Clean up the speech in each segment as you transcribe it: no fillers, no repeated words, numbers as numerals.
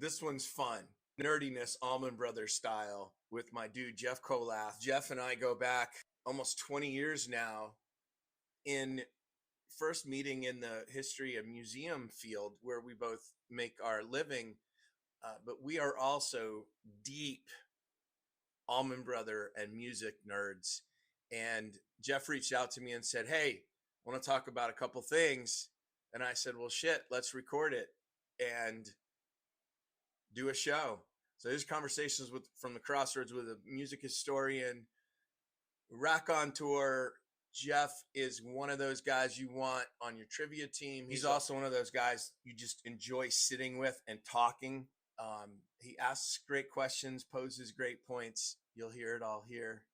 This one's fun. Nerdiness, Allman Brothers style, with my dude, Jeff Kollath. Jeff and I go back almost 20 years now, in first meeting in the history of museum field where we both make our living. But we are also deep Allman Brother and music nerds. And Jeff reached out to me and said, "Hey, I want to talk about a couple things." And I said, "Well, shit, let's record it and do a show." So there's conversations from the Crossroads with a music historian, Rack on tour. Jeff is one of those guys you want on your trivia team. He's also one of those guys you just enjoy sitting with and talking. He asks great questions, poses great points. You'll hear it all here.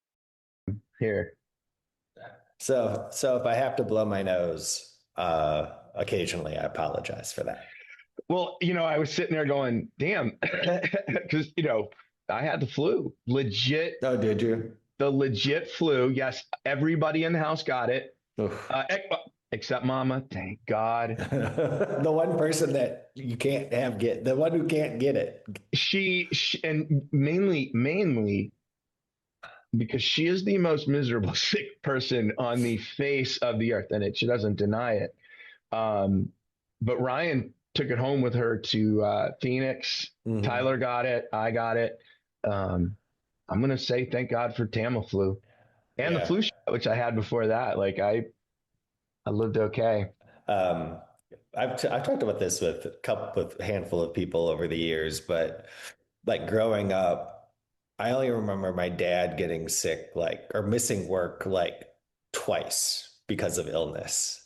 So if I have to blow my nose occasionally, I apologize for that. Well, I was sitting there going, damn, because, I had the flu. Legit. Oh, did you? The legit flu. Yes, everybody in the house got it. Except Mama. Thank God. The one person that you can't the one who can't get it. She and mainly because she is the most miserable sick person on the face of the earth, and she doesn't deny it. But Ryan took it home with her to Phoenix. Mm-hmm. Tyler got it. I got it. I'm going to say thank God for Tamiflu and the flu shot, which I had before that. Like I lived okay. I've talked about this with a handful of people over the years, but like growing up, I only remember my dad getting sick, or missing work twice because of illness,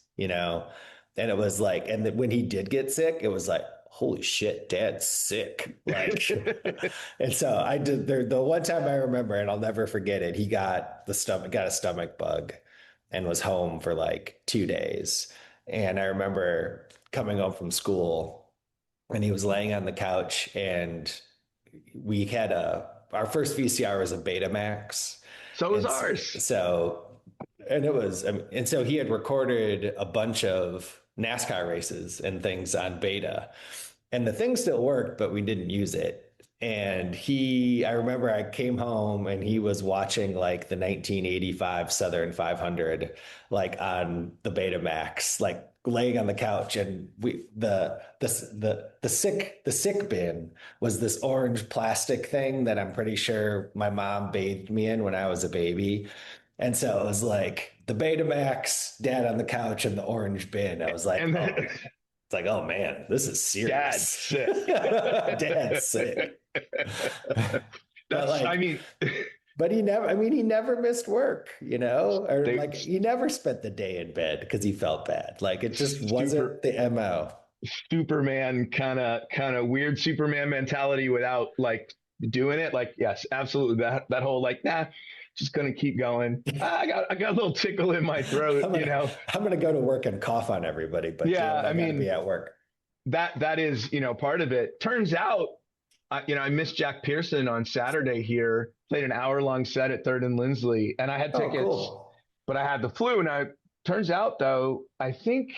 and it was and when he did get sick, it was holy shit, Dad's sick. And so I did the one time I remember, and I'll never forget it. He got a stomach bug and was home for 2 days. And I remember coming home from school and he was laying on the couch, and we had our first VCR was a Betamax. So was ours. So he had recorded a bunch of NASCAR races and things on Beta, and the thing still worked, but we didn't use it. And I remember I came home and he was watching the 1985 Southern 500, on the Betamax, laying on the couch. And the sick bin was this orange plastic thing that I'm pretty sure my mom bathed me in when I was a baby. And so it was the Betamax, Dad on the couch, and the orange bin. I was oh man, this is serious. Dad's sick. Dad's sick. But he never missed work, he never spent the day in bed because he felt bad. It just wasn't the MO. Superman kind of weird Superman mentality without doing it. Yes, absolutely. That whole just going to keep going. I got a little tickle in my throat, I'm going to go to work and cough on everybody, but I be at work. That is, part of it. Turns out, I missed Jack Pearson on Saturday here, played an hour-long set at 3rd and Lindsley, and I had tickets, but I had the flu. And turns out, though, I think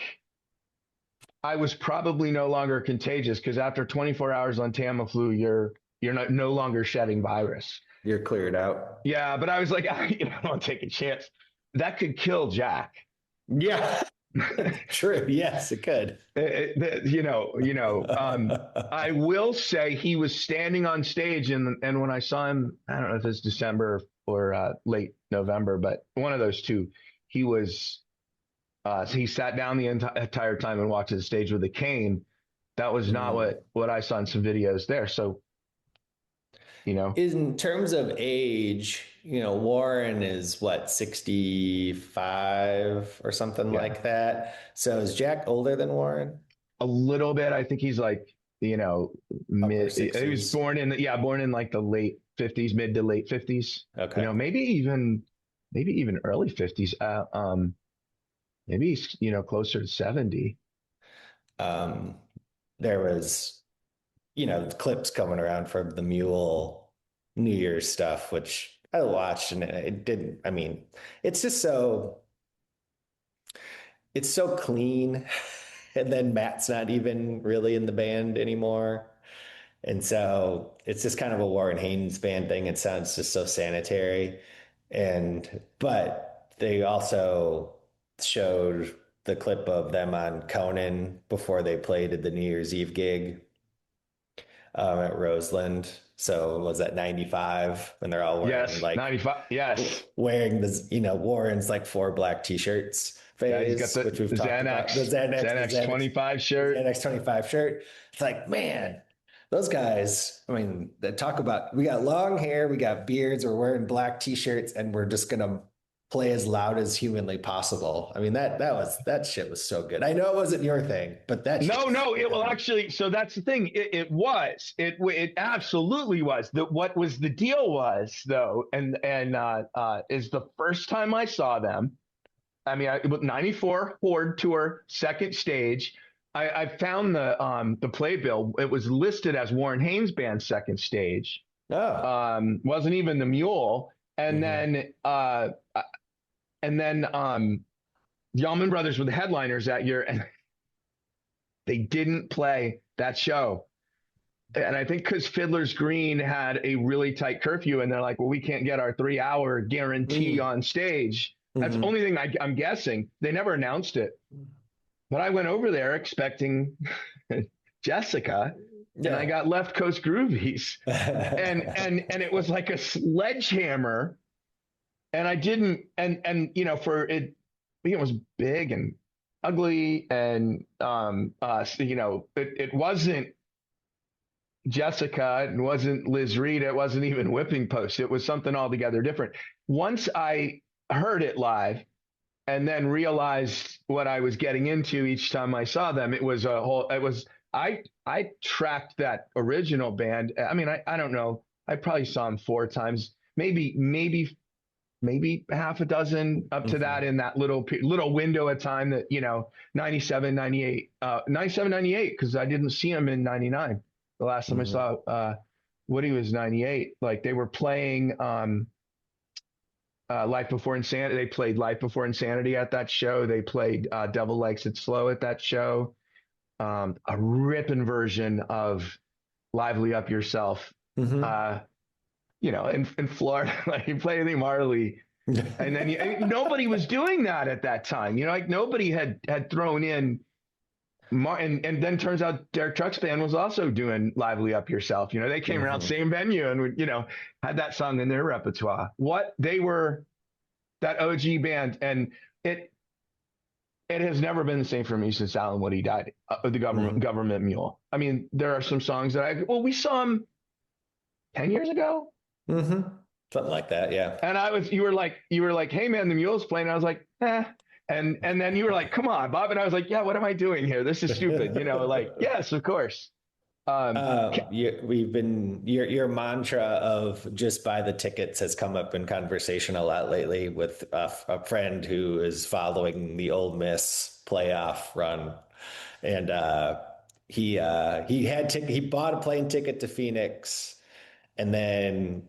I was probably no longer contagious, because after 24 hours on Tamiflu, you're no longer shedding virus. You're cleared out. Yeah, but I was I don't take a chance. That could kill Jack. Yeah. True. Yes, it could. I will say he was standing on stage, and when I saw him, I don't know if it's December or late November, but one of those two, he was. He sat down the entire time and walked to the stage with a cane. That was not what I saw in some videos there. So, in terms of age, Warren is 65 or something like that. So is Jack older than Warren? A little bit. I think he's mid. He was born in the late 50s, mid to late 50s. Okay. Maybe even early 50s. Maybe he's closer to 70. There was clips coming around from the Mule New Year's stuff, which I watched, and it didn't. I mean, it's just it's so clean, and then Matt's not even really in the band anymore, And so it's just kind of a Warren Haynes band thing. It sounds just so sanitary. But they also showed the clip of them on Conan before they played at the New Year's Eve gig at Roseland. So was that 95 when they're all wearing 95. Yes. Wearing this, Warren's like 4 black t-shirts phase, he's got which we've talked about. The Xanax 25 shirt. Xanax 25 shirt. It's like, man, those guys, I mean, they talk about, we got long hair, we got beards, we're wearing black t-shirts, and we're just going to play as loud as humanly possible. I mean, that shit was so good. I know it wasn't your thing, but well, actually, so that's the thing. It absolutely was. What was the deal was though, and is the first time I saw them. I mean, it was 94 Horde tour, second stage. I found the playbill. It was listed as Warren Haynes Band's second stage. Oh. Wasn't even the Mule. And then the Allman Brothers were the headliners that year, and they didn't play that show. And I think because Fiddler's Green had a really tight curfew, and they're like, well, we can't get our 3-hour guarantee on stage. That's the only thing I'm guessing. They never announced it. But I went over there expecting Jessica, and I got Left Coast Groovies. and it was like a sledgehammer. And I didn't, it was big and ugly, and it wasn't Jessica, it wasn't Liz Reed, it wasn't even Whipping Post. It was something altogether different. Once I heard it live and then realized what I was getting into each time I saw them, I tracked that original band. I mean, I don't know. I probably saw them 4 times, maybe half a dozen up to that in that little window of time that, 97, 98, because I didn't see him in 99. The last time I saw Woody was 98. Like, they were playing Life Before Insanity. They played Life Before Insanity at that show. They played Devil Likes It Slow at that show. A ripping version of Lively Up Yourself. In Florida, like, you play anything Marley, and then nobody was doing that at that time. Like, nobody had thrown in, and then turns out Derek Trucks Band was also doing Lively Up Yourself. They came around same venue and had that song in their repertoire. They were that OG band, and it has never been the same for me since Alan Woody died. The Government Mule. I mean, there are some songs that we saw him 10 years ago. Something like that, yeah. And you were like, hey man, the Mule's playing. I was like, eh. And then you were like, come on, Bob. And I was like, yeah, what am I doing here? This is stupid. Like, yes, of course. Your mantra of just buy the tickets has come up in conversation a lot lately with a friend who is following the Ole Miss playoff run. And he bought a plane ticket to Phoenix, and then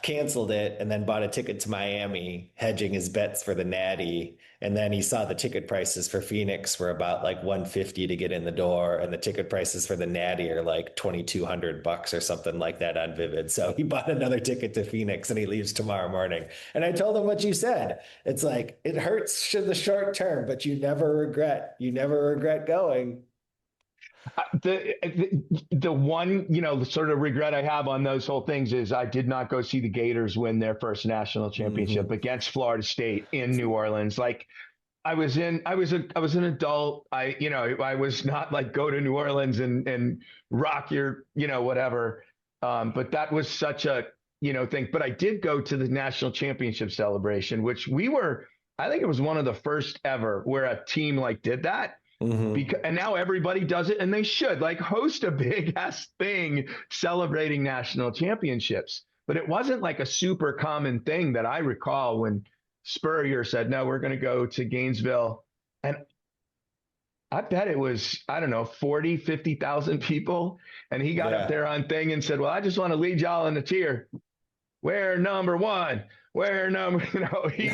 canceled it, and then bought a ticket to Miami, hedging his bets for the Natty. And then he saw the ticket prices for Phoenix were about like $150 to get in the door, and the ticket prices for the Natty are like $2,200 or something like that on Vivid. So he bought another ticket to Phoenix, and he leaves tomorrow morning. And I told him what you said. It's like, it hurts in the short term, but you never regret going. The one, sort of regret I have on those whole things is I did not go see the Gators win their first national championship against Florida State in New Orleans. Like, I was an adult. I was not like, go to New Orleans and rock your, whatever. But that was such a, thing. But I did go to the national championship celebration, which I think it was one of the first ever where a team like did that. And now everybody does it, and they should host a big ass thing celebrating national championships. But it wasn't like a super common thing that I recall when Spurrier said, no, we're going to go to Gainesville. And I bet it was, 40, 50,000 people. And he got up there on thing and said, well, I just want to lead y'all in a cheer. We're number one. We're number, he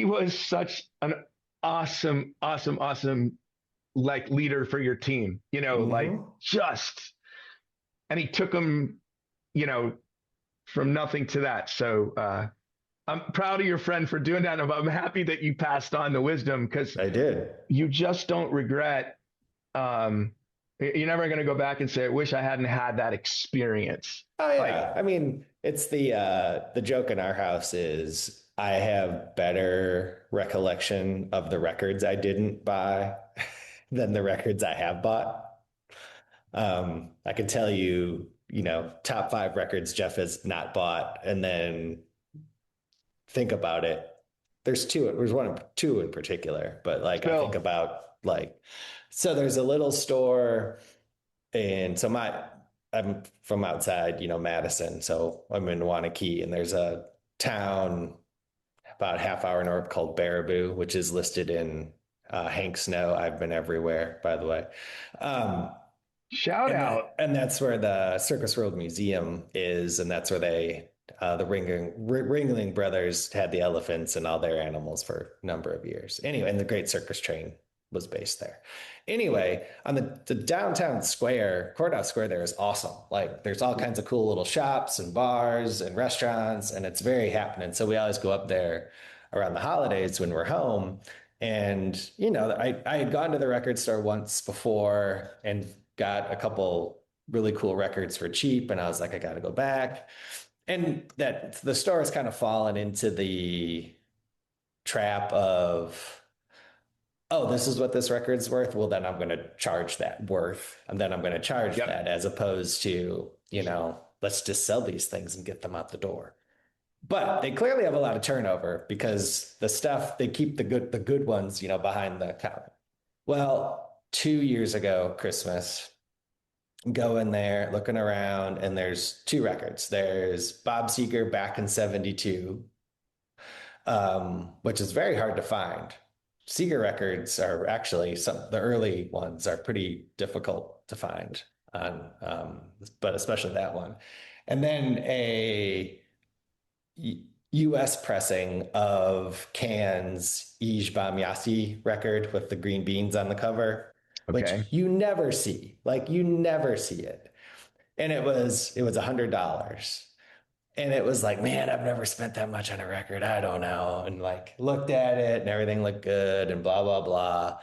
was such an awesome like leader for your team, you know, like just, and he took them, you know, from nothing to that. So I'm proud of your friend for doing that. I'm happy that you passed on the wisdom, because I did. You just don't regret. You're never going to go back and say, I wish I hadn't had that experience. Oh yeah. I mean, it's the joke in our house is I have better recollection of the records I didn't buy than the records I have bought. I can tell you, you know, top 5 records Jeff has not bought, and then think about it. There's two in particular, but like I think about like, so there's a little store, and so I'm from outside, you know, Madison, so I'm in Wanakee, and there's a town about a half hour north called Baraboo, which is listed in Hank Snow. I've been everywhere, by the way. Shout out. And that's where the Circus World Museum is, and that's where the Ringling Brothers had the elephants and all their animals for a number of years. Anyway, and the Great Circus Train was based there. Anyway, on the downtown square, Courthouse Square there is awesome. Like there's all kinds of cool little shops and bars and restaurants, and it's very happening. So we always go up there around the holidays when we're home. And, you know, I had gone to the record store once before and got a couple really cool records for cheap. And I was like, I got to go back. And that the store has kind of fallen into the trap of, oh, this is what this record's worth. Well, then I'm going to charge that worth. And then I'm going to charge that, as opposed to, you know, let's just sell these things and get them out the door. But they clearly have a lot of turnover because the stuff, they keep the good ones, you know, behind the counter. Well, 2 years ago, Christmas, go in there looking around, and there's 2 records. There's Bob Seger Back in 72, which is very hard to find. Seger records are actually the early ones are pretty difficult to find on, but especially that one. And then a US pressing of Can's Ij Bamyasi record with the green beans on the cover, which you never see. Like you never see it. And it was $100. And it was like, man, I've never spent that much on a record. I don't know. And like looked at it and everything looked good and blah, blah, blah.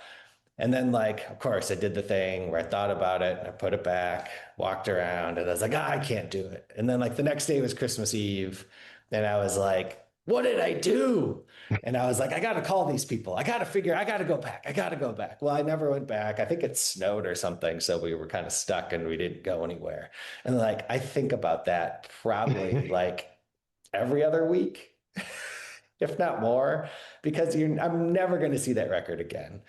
And then like, of course, I did the thing where I thought about it and I put it back, walked around, and I was like, I can't do it. And then like the next day was Christmas Eve. And I was like, what did I do? And I was like, I got to call these people. I got to go back. Well, I never went back. I think it snowed or something. So we were kind of stuck and we didn't go anywhere. And like, I think about that probably like every other week, if not more, because I'm never going to see that record again.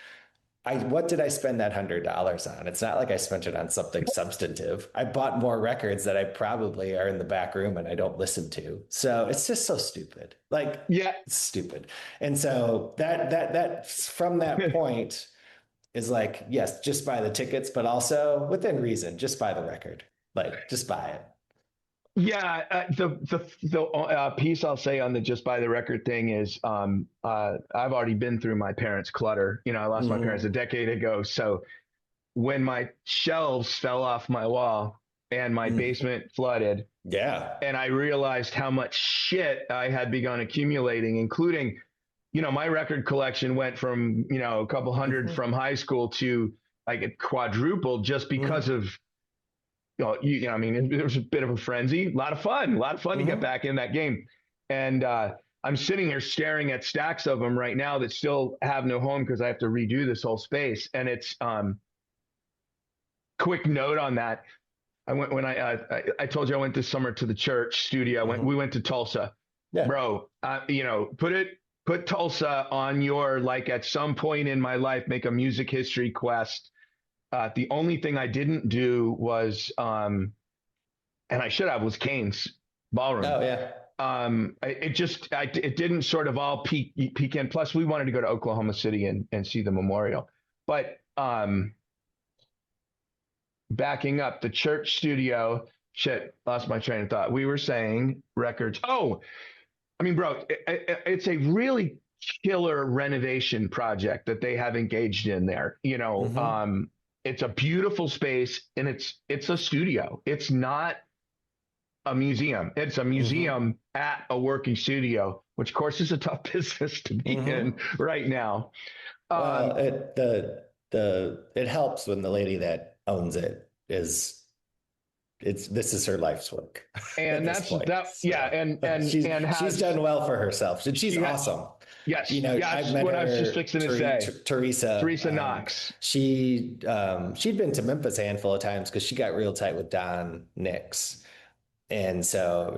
What did I spend that $100 on? It's not like I spent it on something substantive. I bought more records that I probably are in the back room and I don't listen to. So it's just so stupid. Like, yeah, it's stupid. And so that from that point is like, yes, just buy the tickets, but also within reason, just buy the record. Like, just buy it. Yeah, the piece I'll say on the just buy the record thing is I've already been through my parents' clutter. You know, I lost my parents a decade ago. So when my shelves fell off my wall and my basement flooded, and I realized how much shit I had begun accumulating, including, you know, my record collection went from, you know, a couple hundred from high school to like it quadrupled just because of, I mean, it was a bit of a frenzy, a lot of fun to get back in that game. And I'm sitting here staring at stacks of them right now that still have no home because I have to redo this whole space. And it's quick note on that. I told you I went this summer to the church studio. We went to Tulsa, bro. You know, put Tulsa on your, like, at some point in my life, make a music history quest. The only thing I didn't do was, and I should have, was Kane's Ballroom. Oh yeah. It didn't sort of all peak in. Plus, we wanted to go to Oklahoma City and see the memorial. But backing up, the church studio. Shit, lost my train of thought. We were saying records. Oh, I mean, bro, it's a really killer renovation project that they have engaged in there. It's a beautiful space, and it's a studio. It's not a museum. It's a museum at a working studio, which of course is a tough business to be in right now. Well, it helps when the lady that owns it this is her life's work. And that's point. She's done well for herself. And she's awesome. Yes. I've met what her, I was just fixing to say. Teresa Knox. She'd been to Memphis a handful of times because she got real tight with Don Nix. And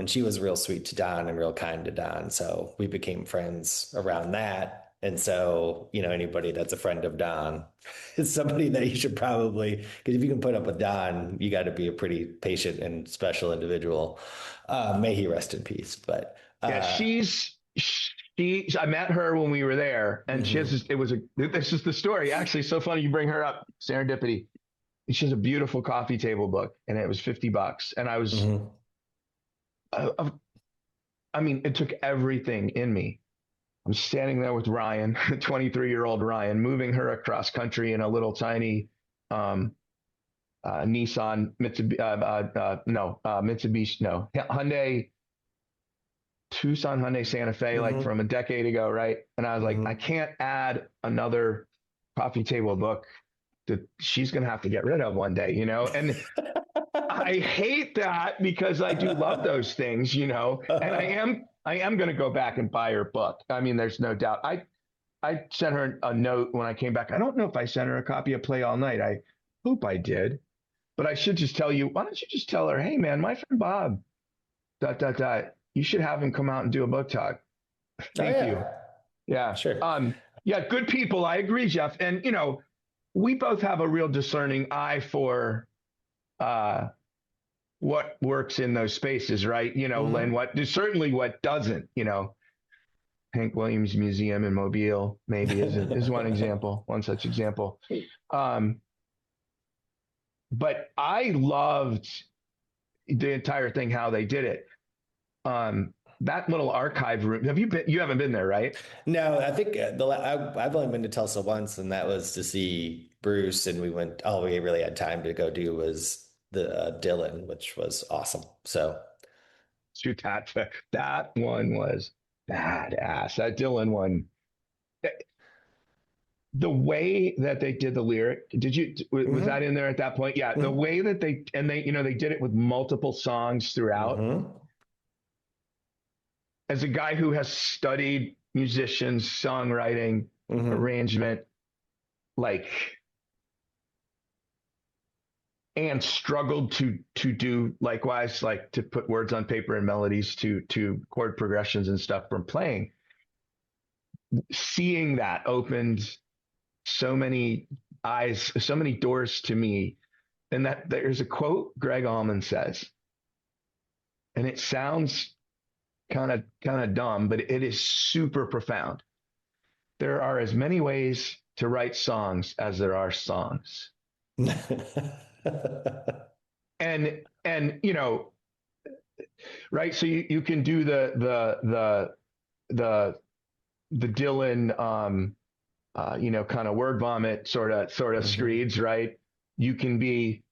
she was real sweet to Don and real kind to Don. So we became friends around that. And so, anybody that's a friend of Don is somebody that you should because if you can put up with Don, you got to be a pretty patient and special individual. May he rest in peace. But I met her when we were there, and this is the story. Actually, so funny you bring her up, serendipity. She has a beautiful coffee table book, and it was $50. And I was, it took everything in me. I'm standing there with Ryan, 23-year-old Ryan, moving her across country in a little tiny Hyundai Tucson Hyundai Santa Fe, like from a decade ago, right? And I was like, I can't add another coffee table book that she's going to have to get rid of one day, And I hate that because I do love those things, and I am going to go back and buy her book. I mean, there's no doubt. I sent her a note when I came back. I don't know if I sent her a copy of Play All Night. I hope I did, but I should just tell you, why don't you just tell her, hey man, my friend Bob, ... you should have him come out and do a book talk. Thank you. Yeah. Sure. Good people. I agree, Jeff. And, we both have a real discerning eye for what works in those spaces, right? And certainly what doesn't, Hank Williams Museum in Mobile maybe is one example, one such example. But I loved the entire thing, how they did it. That little archive room. You haven't been there, right? No, I think I've only been to Tulsa once, and that was to see Bruce. And we went. All we really had time to go do was the Dylan, which was awesome. So, shoot, that one was badass. That Dylan one. The way that they did the lyric, was that in there at that point? Yeah, the way that they did it with multiple songs throughout. As a guy who has studied musicians, songwriting, arrangement, and struggled to do likewise, like to put words on paper and melodies to chord progressions and stuff from playing, seeing that opened so many eyes, so many doors to me. And that there's a quote Greg Allman says, and it sounds kind of dumb, but it is super profound. There are as many ways to write songs as there are songs. and right. So you can do the Dylan, kind of word vomit sort of screeds, right? You can be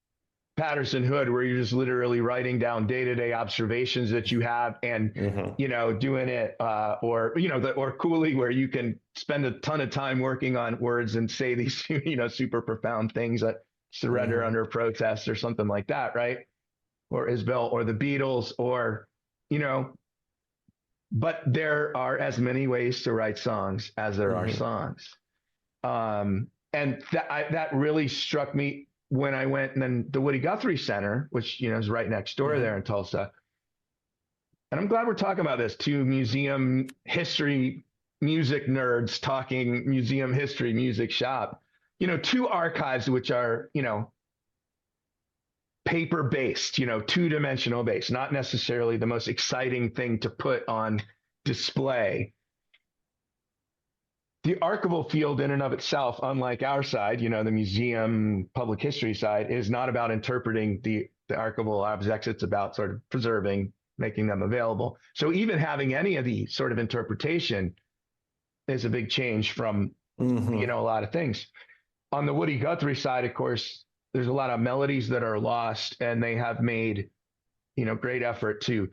Patterson Hood, where you're just literally writing down day-to-day observations that you have and, doing it, or Cooley, where you can spend a ton of time working on words and say these, super profound things that surrender under protest or something like that. Right. Or Isbell or the Beatles or, but there are as many ways to write songs as there are songs. And that really struck me when I went, and then the Woody Guthrie Center, which, is right next door there in Tulsa. And I'm glad we're talking about this, two museum history music nerds talking museum history music shop, two archives, which are, paper based, two-dimensional based, not necessarily the most exciting thing to put on display. The archival field in and of itself, unlike our side, the museum public history side, is not about interpreting the archival objects. It's about sort of preserving, making them available. So even having any of the sort of interpretation is a big change from, you know, a lot of things. On the Woody Guthrie side, of course, there's a lot of melodies that are lost, and they have made, you know, great effort to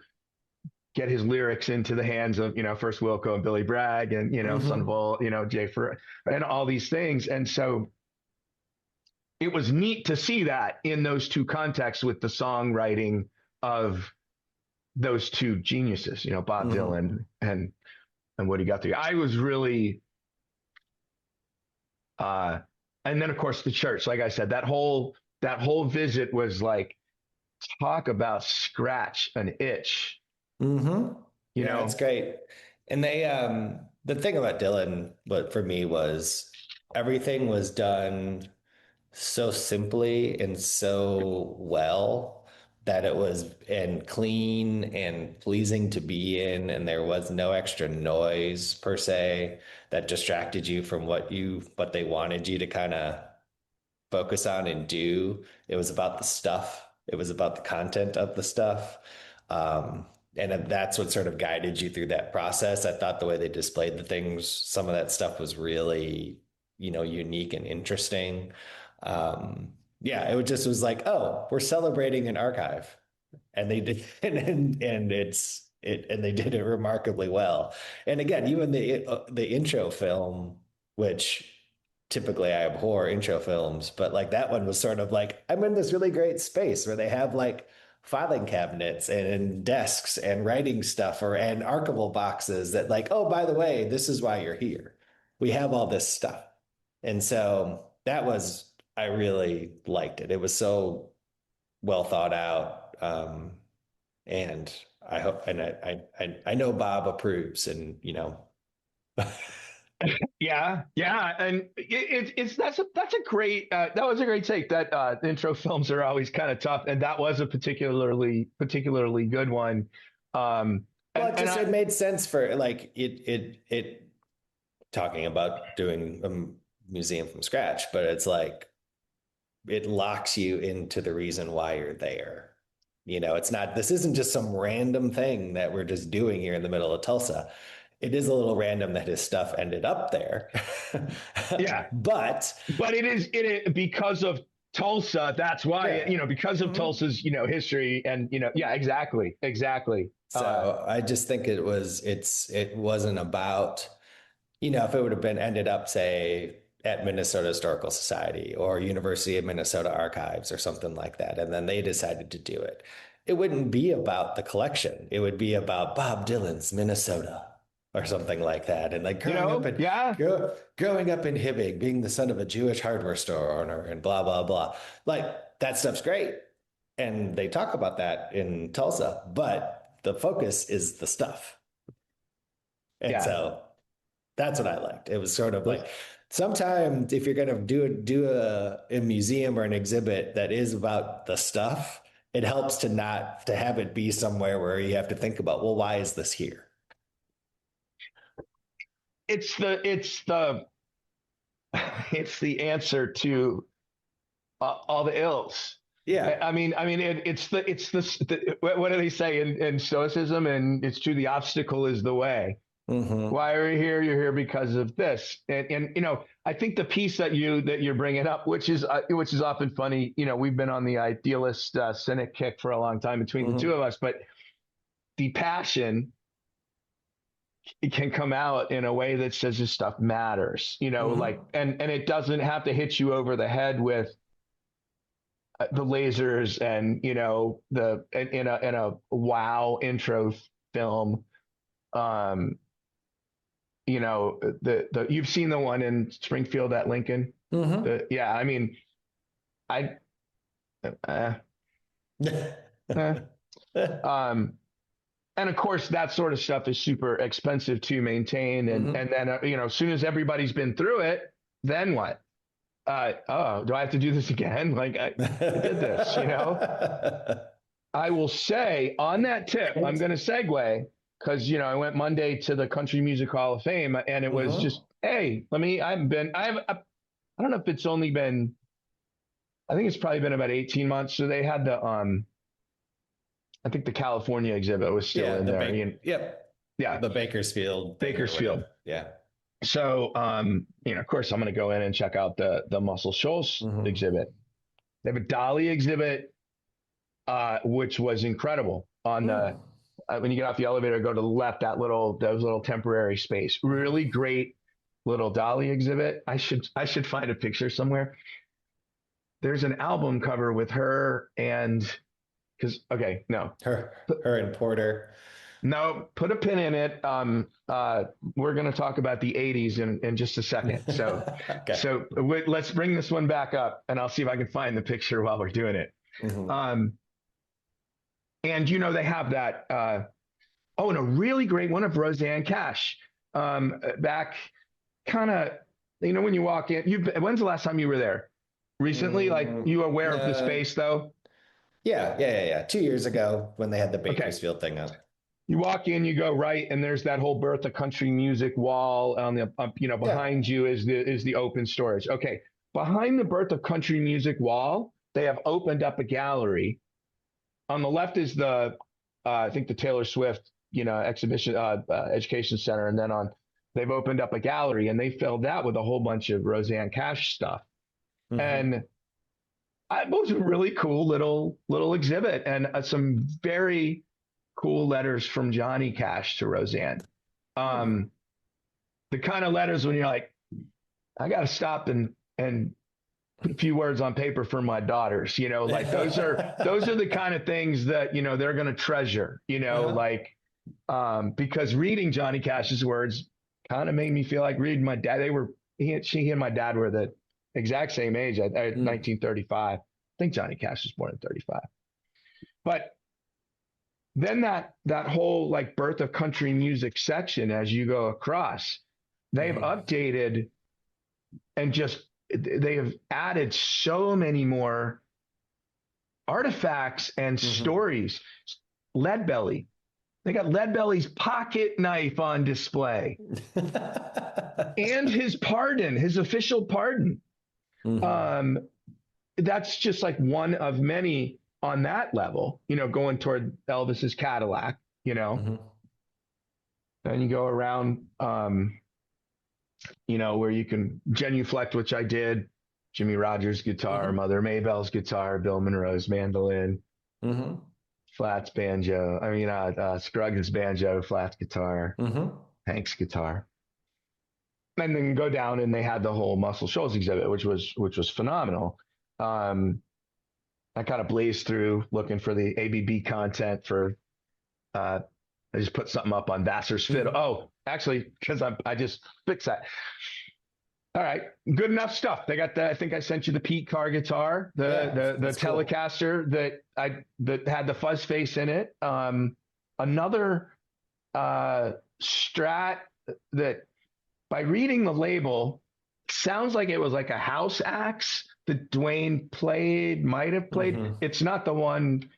get his lyrics into the hands of, you know, first Wilco and Billy Bragg and, you know, Son Volt, you know, Jay Fer, and all these things. And so it was neat to see that in those two contexts with the songwriting of those two geniuses, you know, Bob Dylan and Woody Guthrie. I was really, and then of course the church, like I said, that whole visit was like, talk about scratch an itch. You know, it's great. And they, the thing about Dylan, but for me was everything was done so simply and so well that it was and clean and pleasing to be in, and there was no extra noise per se that distracted you from what they wanted you to kind of focus on and do. It was about the stuff. It was about the content of the stuff. And that's what sort of guided you through that process. I thought the way they displayed the things, some of that stuff was really, you know, unique and interesting. Yeah, it just was like, oh, we're celebrating an archive, and they did, and they did it remarkably well. And again, even the intro film, which typically I abhor intro films, but like that one was sort of like, I'm in this really great space where they have like filing cabinets and desks and writing stuff and archival boxes that like, oh, by the way, this is why you're here. We have all this stuff. And so that was, I really liked it. It was so well thought out. And I hope, and I know Bob approves, and, you know, yeah, and that's a great that was a great take. That intro films are always kind of tough, and that was a particularly good one. Well, it made sense for like it talking about doing a museum from scratch, but it's like it locks you into the reason why you're there. You know, this isn't just some random thing that we're just doing here in the middle of Tulsa. It is a little random that his stuff ended up there. Yeah. But it is because of Tulsa. That's why, you know, because of Tulsa's, you know, history and, you know, yeah, exactly. So I just think it wasn't about, you know, if it would have been ended up, say, at Minnesota Historical Society or University of Minnesota Archives or something like that, and then they decided to do it, it wouldn't be about the collection. It would be about Bob Dylan's Minnesota or something like that. And like growing up in Hibbing, being the son of a Jewish hardware store owner and blah, blah, blah. Like that stuff's great. And they talk about that in Tulsa, but the focus is the stuff. And so that's what I liked. It was sort of like, sometimes if you're going to do a museum or an exhibit that is about the stuff, it helps to have it be somewhere where you have to think about, well, why is this here? It's the answer to all the ills. Yeah. I mean, it's the what do they say in Stoicism? And it's true. The obstacle is the way. Why are you here? You're here because of this. And you know, I think the piece that you're bringing up, which is often funny. You know, we've been on the idealist cynic kick for a long time between the two of us, but the passion, it can come out in a way that says this stuff matters, you know, like, and it doesn't have to hit you over the head with the lasers and, you know, in a wow intro film. You know, you've seen the one in Springfield at Lincoln. Yeah. I mean, and of course, that sort of stuff is super expensive to maintain. And then, you know, as soon as everybody's been through it, then what? Do I have to do this again? Like I did this, you know? I will say on that tip, I'm going to segue because, you know, I went Monday to the Country Music Hall of Fame, and it was just, hey, I don't know if it's only been, I think it's probably been about 18 months. So they had I think the California exhibit was still in there. The Bakersfield. Bakersfield. Yeah. So, of course, I'm going to go in and check out the Muscle Shoals exhibit. They have a dolly exhibit, which was incredible. On the when you get off the elevator, go to the left. Those little temporary space, really great little dolly exhibit. I should find a picture somewhere. There's an album cover with her and her and Porter. No, put a pin in it. We're going to talk about the 80s in just a second. So, let's bring this one back up, and I'll see if I can find the picture while we're doing it. And they have that. And a really great one of Rosanne Cash. Back, kind of, when you walk in. When's the last time you were there? Recently, like you aware of the space though? Yeah. 2 years ago when they had the Bakersfield thing up. You walk in, you go right, and there's that whole Birth of Country Music wall on the, behind you is the open storage. Okay, behind the Birth of Country Music wall, they have opened up a gallery. On the left is I think the Taylor Swift, exhibition, education center, and then they've opened up a gallery, and they filled that with a whole bunch of Rosanne Cash stuff, and it was a really cool little exhibit, and some very cool letters from Johnny Cash to Rosanne. The kind of letters when you're like, I got to stop and put a few words on paper for my daughters, like those are the kind of things that, they're going to treasure, because reading Johnny Cash's words kind of made me feel like reading my dad. She and my dad were the exact same age at 1935. I think Johnny Cash was born in 35, but then that whole like Birth of Country Music section, as you go across, they've updated and they have added so many more artifacts and stories. Leadbelly. They got Leadbelly's pocket knife on display and his official pardon. That's just like one of many on that level, going toward Elvis's Cadillac, Then you go around, where you can genuflect, which I did, Jimmy Rogers guitar, Mother Maybell's guitar, Bill Monroe's mandolin, flats banjo, Scruggs banjo, flats guitar, Hank's guitar. And then go down and they had the whole Muscle Shoals exhibit, which was phenomenal. I kind of blazed through looking for the ABB content for, I just put something up on Vassar's fiddle. Oh, actually, because I just fixed that. All right, good enough stuff. They got I think I sent you the Pete Carr guitar, the Telecaster cool. that had the fuzz face in it. Another Strat that, by reading the label, sounds like it was like a house axe that Dwayne might have played. It's not the one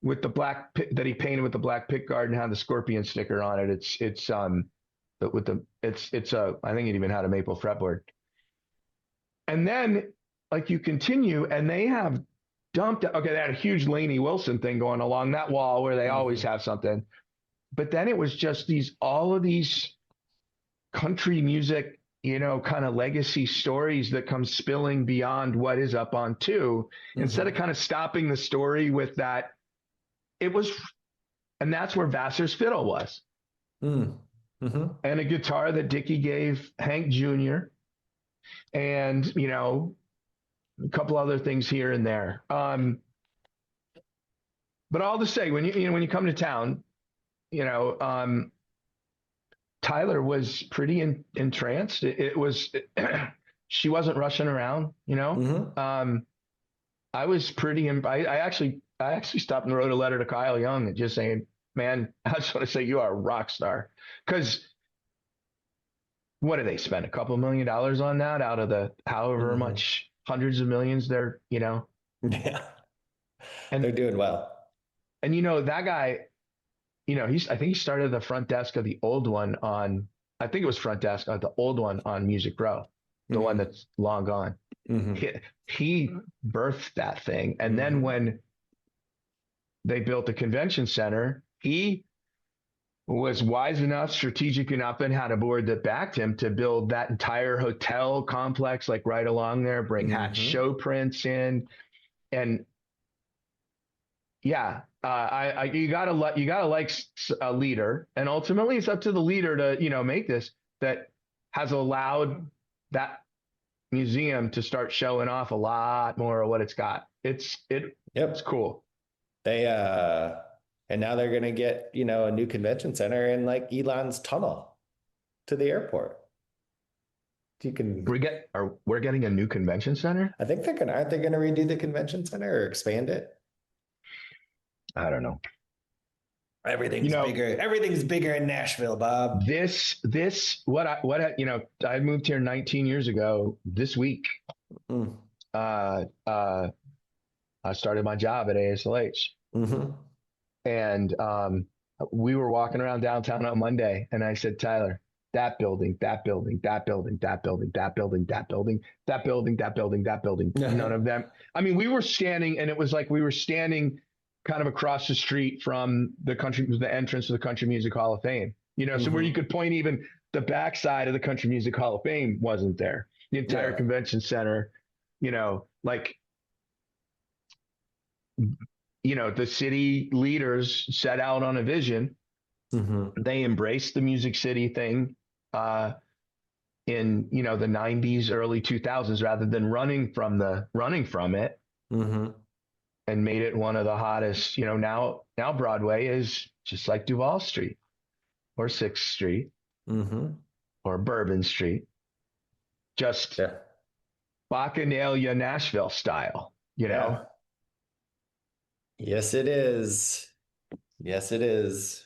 with the black that he painted with the black pickguard and had the scorpion sticker on it. It's I think it even had a maple fretboard. And then like you continue and they have they had a huge Lainey Wilson thing going along that wall where they always have something. But then it was just all of these country music, kind of legacy stories that come spilling beyond what is up on 2, instead of kind of stopping the story with that. And that's where Vassar's fiddle was. And a guitar that Dickie gave Hank Jr. and, a couple other things here and there. But all to say, when you come to town, Tyler was pretty entranced. It was, she wasn't rushing around, I was pretty, I actually stopped and wrote a letter to Kyle Young and just saying, man, I just want to say you are a rock star. Because what do they spend? A couple $1 million on that out of the however much hundreds of millions they're, Yeah. And they're doing well. And that guy, I think he started the front desk of the old one on, I think it was front desk of the old one on Music Row, the one that's long gone. He birthed that thing. And then when they built the convention center, he was wise enough, strategic enough, and had a board that backed him to build that entire hotel complex, like right along there, bring Hatch show prints in. And yeah, you gotta like a leader, and ultimately it's up to the leader to, make this, that has allowed that museum to start showing off a lot more of what it's got. It's cool. They and now they're gonna get, a new convention center in like Elon's tunnel to the airport. We're getting a new convention center? I think aren't they gonna redo the convention center or expand it? I don't know. Everything's bigger. Everything's bigger in Nashville, Bob. I moved here 19 years ago this week. I started my job at ASLH. And we were walking around downtown on Monday, and I said, Tyler, that building, that building, that building, that building, that building, that building, that building, that building, that building. None of them. I mean, we were standing, and it was like we were standing kind of across the street from the entrance to the Country Music Hall of Fame. So where you could point, even the backside of the Country Music Hall of Fame wasn't there. The entire convention center, the city leaders set out on a vision. They embraced the Music City thing in, the 90s, early 2000s, rather than running from it. And made it one of the hottest. Now Broadway is just like Duval Street or 6th Street or Bourbon Street. Just Bacchanalia Nashville style, Yes, it is. Yes, it is.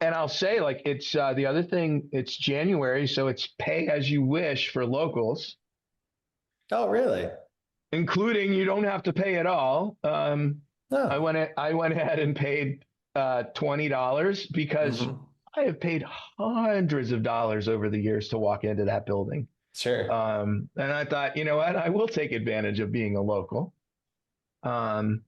And I'll say, it's the other thing, it's January, so it's pay as you wish for locals. Oh, really? Including, you don't have to pay at all. I went ahead and paid $20 because I have paid hundreds of dollars over the years to walk into that building. Sure. And I thought, you know what, I will take advantage of being a local. And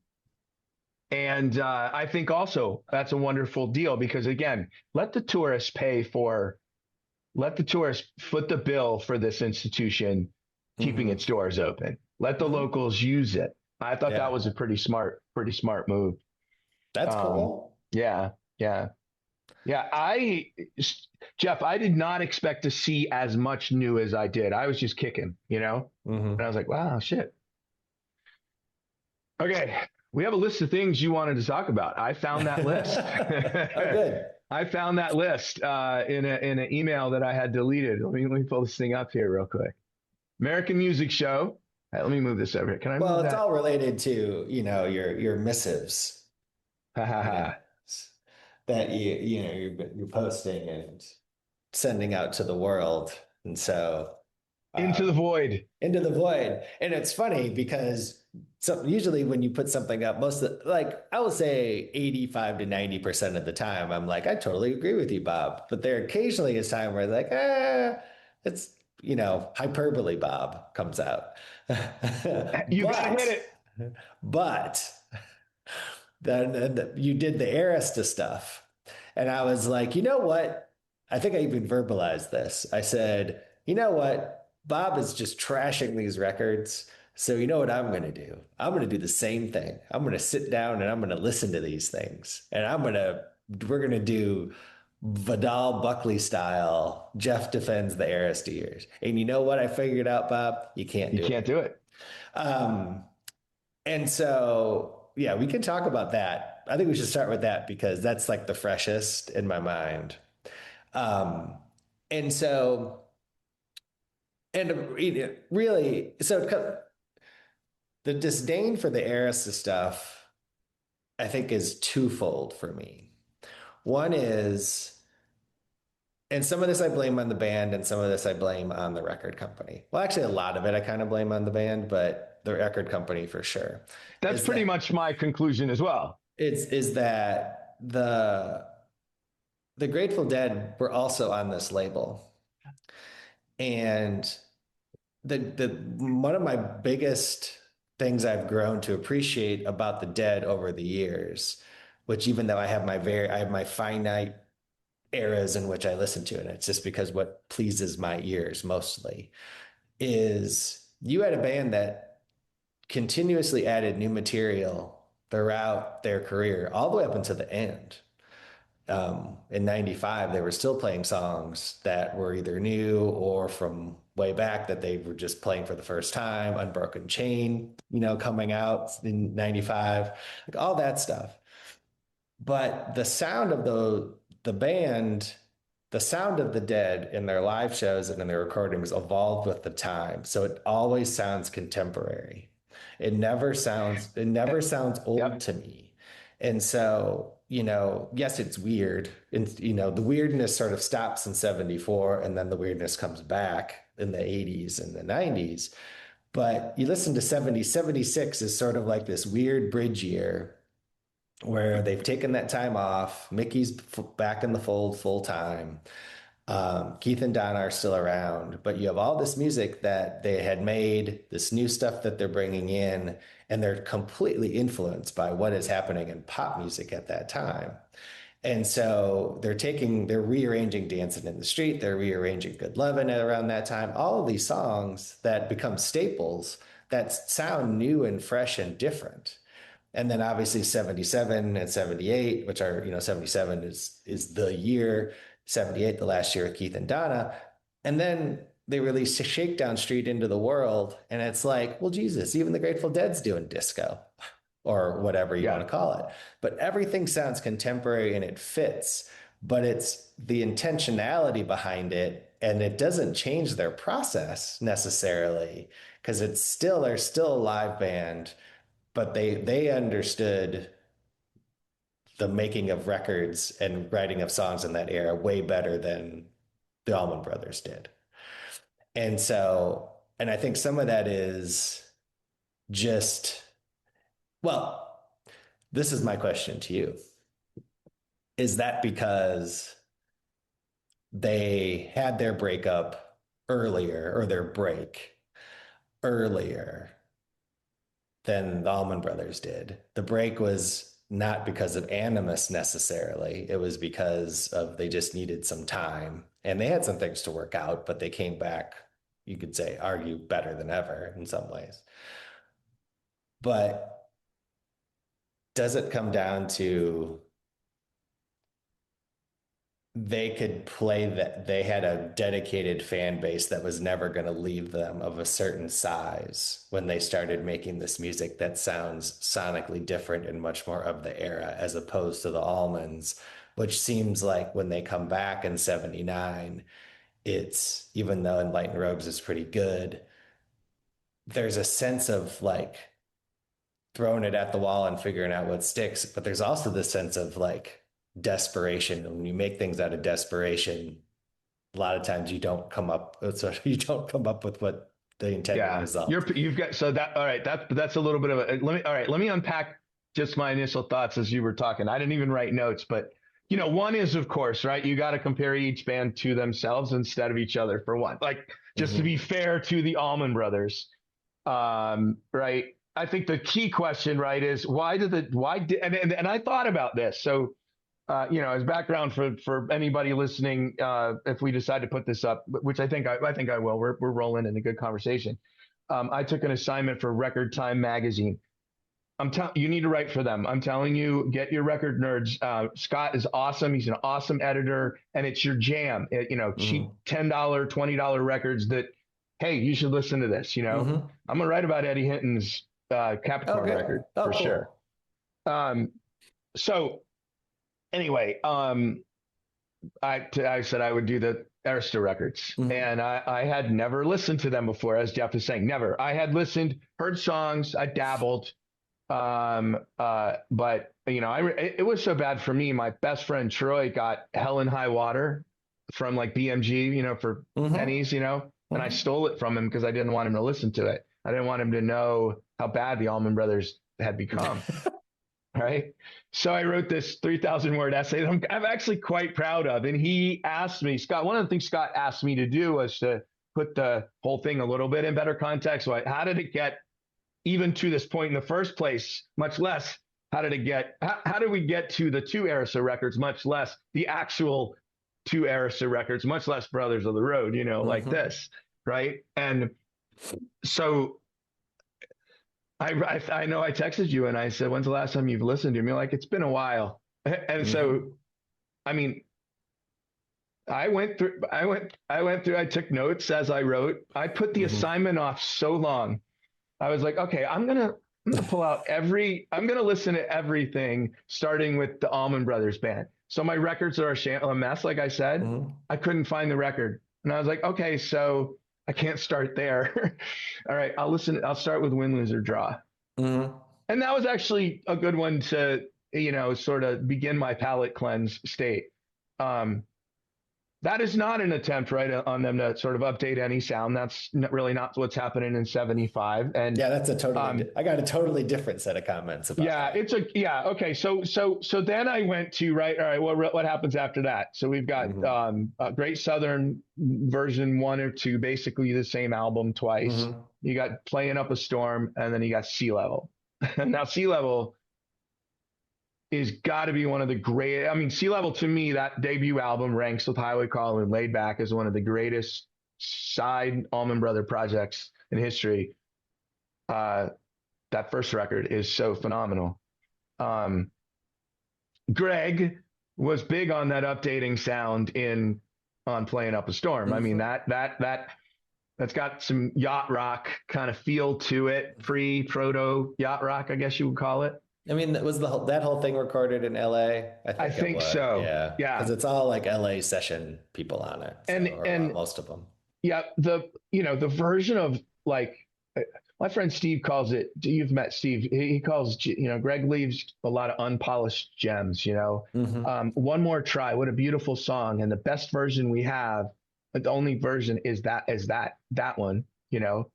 I think also that's a wonderful deal because, again, let the tourists foot the bill for this institution keeping its doors open. Let the locals use it. I thought that was a pretty smart move. That's cool. Yeah. Jeff, I did not expect to see as much new as I did. I was just kicking, and I was like, wow, shit. Okay. We have a list of things you wanted to talk about. I found that list. Oh, good. I found that list in an email that I had deleted. Let me pull this thing up here real quick. American Music Show. Let me move this over here. Can I move that? Well, it's all related to, your missives. That you're posting and sending out to the world. And so into the void. And it's funny because usually when you put something up, I will say 85 to 90% of the time, I'm like, I totally agree with you, Bob. But there occasionally is time where it's, hyperbole Bob comes out. You gotta hit it. But then you did the Arista stuff. And I was like, you know what? I think I even verbalized this. I said, you know what? Bob is just trashing these records. So you know what I'm going to do? I'm going to do the same thing. I'm going to sit down and I'm going to listen to these things. And we're going to do Vidal Buckley style. Jeff defends the Arista years. And you know what I figured out, Bob? You can't do it. And so, yeah, we can talk about that. I think we should start with that because that's like the freshest in my mind. And so, really, so the disdain for the Arista stuff, I think, is twofold for me. One is, and some of this I blame on the band and some of this I blame on the record company. Well, actually, a lot of it I kind of blame on the band, but the record company for sure. That's pretty much my conclusion as well. Is that the Grateful Dead were also on this label. And the one of my biggest things I've grown to appreciate about the Dead over the years which even though I have my finite eras in which I listen to it, and it's just because what pleases my ears mostly, is you had a band that continuously added new material throughout their career, all the way up until the end. In 95, they were still playing songs that were either new or from way back that they were just playing for the first time. Unbroken Chain, coming out in 95, like all that stuff. But the sound of the band, the sound of the Dead in their live shows and in their recordings evolved with the time. So it always sounds contemporary. It never sounds old to me. And so, yes, it's weird. And, the weirdness sort of stops in 74 and then the weirdness comes back in the 80s and the 90s. But you listen to 76 is sort of like this weird bridge year where they've taken that time off. Mickey's back in the fold full time. Keith and Donna are still around, but you have all this music that they had made, this new stuff that they're bringing in, and they're completely influenced by what is happening in pop music at that time. And so they're rearranging Dancing in the Street, they're rearranging Good Lovin' around that time. All of these songs that become staples that sound new and fresh and different. And then obviously 77 and 78, which are, 77 is the year, 78, the last year with Keith and Donna. And then they released Shakedown Street into the world. And it's like, well, Jesus, even the Grateful Dead's doing disco or whatever you want to call it. But everything sounds contemporary and it fits, but it's the intentionality behind it. And it doesn't change their process necessarily because they're still a live band, but they understood the making of records and writing of songs in that era way better than the Allman Brothers did. And so, and I think some of that is just, well, this is my question to you. Is that because they had their breakup earlier or their break earlier than the Allman Brothers did? The break was not because of animus necessarily. It was because of they just needed some time and they had some things to work out, but they came back, you could say, argue better than ever in some ways. But does it come down to they could play that they had a dedicated fan base that was never going to leave them of a certain size when they started making this music that sounds sonically different and much more of the era as opposed to the Allmans, which seems like when they come back in 79, it's, even though Enlightened Rogues is pretty good, there's a sense of like throwing it at the wall and figuring out what sticks. But there's also this sense of like desperation. And when you make things out of desperation, a lot of times you don't come up with what the intended result. You've got, so that, all right, that's a little bit of a, let me unpack just my initial thoughts as you were talking. I didn't even write notes, but one is, of course, right, you got to compare each band to themselves instead of each other, for one, like just to be fair to the Allman Brothers. Right. I think the key question, right, is and I thought about this. So, as background for anybody listening, if we decide to put this up, which I think I will, we're rolling in a good conversation. I took an assignment for Record Time magazine. You need to write for them. I'm telling you, get your record nerds. Scott is awesome. He's an awesome editor, and it's your jam. Cheap $10, $20 records that, hey, you should listen to this. I'm gonna write about Eddie Hinton's Capricorn record for sure. So anyway, I said I would do the Arista records, and I had never listened to them before, as Jeff is saying, never. I had heard songs, I dabbled, but it was so bad for me. My best friend Troy got Hell and High Water from like BMG, for pennies, and I stole it from him because I didn't want him to listen to it. I didn't want him to know how bad the Allman Brothers had become. Right. So I wrote this 3,000 word essay that I'm actually quite proud of. And he asked me, one of the things Scott asked me to do was to put the whole thing a little bit in better context. So how did it get even to this point in the first place, much less how did it get? How did we get to the two Arista records, much less the actual two Arista records, much less Brothers of the Road, like this, right? And so I know I texted you and I said, when's the last time you've listened to me? Like, it's been a while. And so, I mean, I took notes as I wrote. I put the assignment off so long. I was like, okay, I'm gonna pull out I'm gonna listen to everything, starting with the Allman Brothers band. So my records are a mess, like I said. I couldn't find the record. And I was like, okay, so I can't start there. All right, I'll start with Win, Lose, or Draw. And that was actually a good one to, sort of begin my palate cleanse state. That is not an attempt, right, on them to sort of update any sound. That's really not what's happening in 75. And yeah, that's a totally. I got a totally different set of comments about. Yeah, okay. So then I went to all right. What happens after that? So we've got Great Southern version 1 or 2, basically the same album twice. You got Playing Up a Storm, and then you got Sea Level. Now Sea Level is got to be one of the great. I mean, Sea Level, to me, that debut album ranks with Highway Call and Laid Back as one of the greatest side Allman Brother projects in history. That first record is so phenomenal. Greg was big on that updating sound on Playing Up a Storm. I mean, that's got some yacht rock kind of feel to it, proto yacht rock, I guess you would call it. I mean, was that whole thing recorded in LA? I think so. Yeah. Because it's all like LA session people on it. And most of them. Yeah. The version of, like, my friend Steve calls it, you've met Steve, he calls, Greg leaves a lot of unpolished gems, One More Try, what a beautiful song. And the best version we have, the only version is that one, the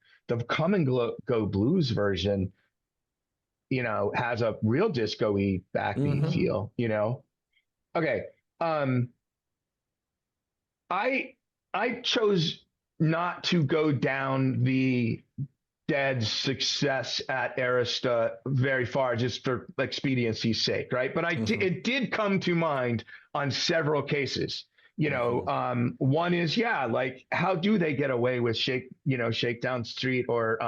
Come and Go Blues version, has a real disco-y backbeat feel, Okay. I chose not to go down the Dead's success at Arista very far, just for expediency's sake, right? But it did come to mind on several cases. One is, like, how do they get away with Shakedown Street, or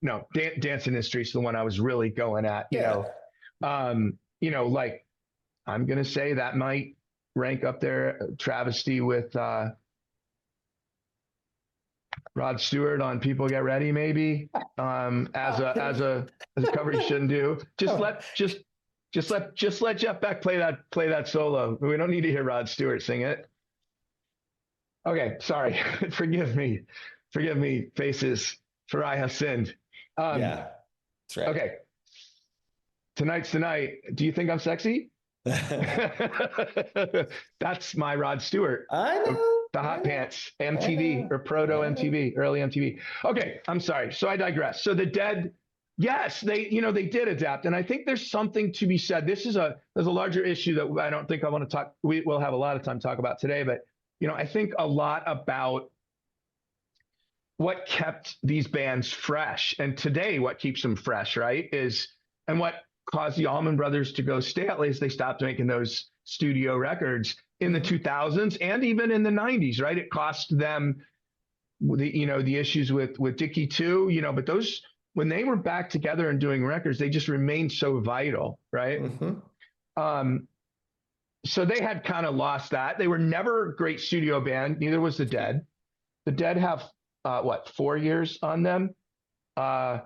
no, Dancing in the Street's the one I was really going at, like, I'm going to say that might rank up there, travesty with Rod Stewart on People Get Ready, maybe, as a cover you shouldn't do. Just let Jeff Beck play that solo. We don't need to hear Rod Stewart sing it. Okay, sorry. Forgive me, faces, for I have sinned. Yeah, that's right. Okay. Tonight's the night. Do you think I'm sexy? That's my Rod Stewart. I know. The Hot Pants, MTV, or proto MTV, early MTV. Okay, I'm sorry. So I digress. So the Dead, yes, they did adapt, and I think there's something to be said. There's a larger issue that I don't think I want to talk. We'll have a lot of time to talk about today, but I think a lot about what kept these bands fresh, and today what keeps them fresh, right? And what caused the Allman Brothers to go stale is they stopped making those studio records in the 2000s and even in the 90s, right? It cost them the issues with Dickie too, but those, when they were back together and doing records, they just remained so vital, right? So they had kind of lost that. They were never a great studio band. Neither was the Dead. The Dead have 4 years on them. Yeah.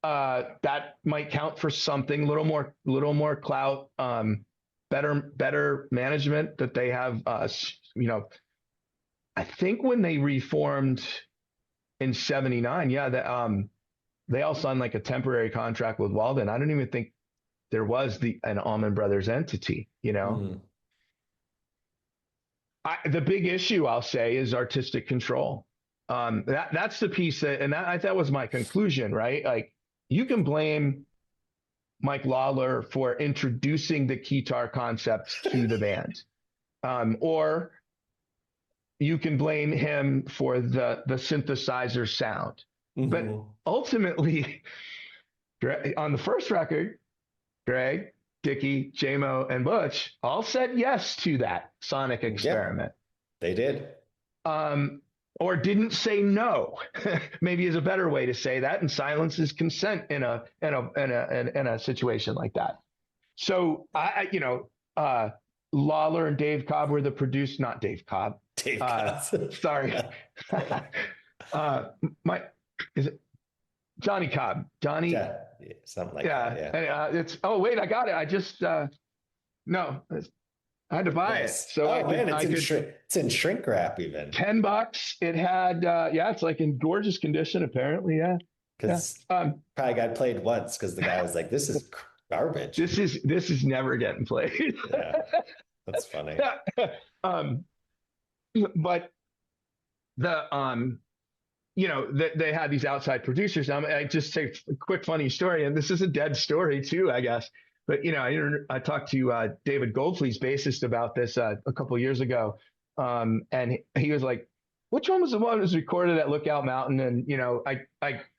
That might count for something. Little more clout. Better management that they have. I think when they reformed in '79, they all signed like a temporary contract with Walden. I don't even think there was an Allman Brothers entity. The big issue, I'll say, is artistic control. That's the piece that was my conclusion, right? Like, you can blame Mike Lawler for introducing the guitar concept to the band, or you can blame him for the synthesizer sound. But ultimately, on the first record, Greg, Dickie, JMO, and Butch all said yes to that sonic experiment. Yep, they did. Or didn't say no. Maybe is a better way to say that. And silence is consent in a situation like that. So Lawler and Dave Cobb were the producers, not Dave Cobb. Dave Cobb. Sorry. Is it Johnny Cobb? Johnny? Yeah, something like that. Yeah. And, wait, I got it. I just, no, I had to buy it. So it's in shrink wrap even. $10. It had, it's like in gorgeous condition, apparently. Yeah. Because probably got played once because the guy was like, this is garbage. This is never getting played. Yeah, that's funny. But they had these outside producers. I just say a quick funny story, and this is a dead story too, I guess. But I talked to David Goldflee's bassist about this a couple of years ago, and he was like, "Which one was the one that was recorded at Lookout Mountain?" And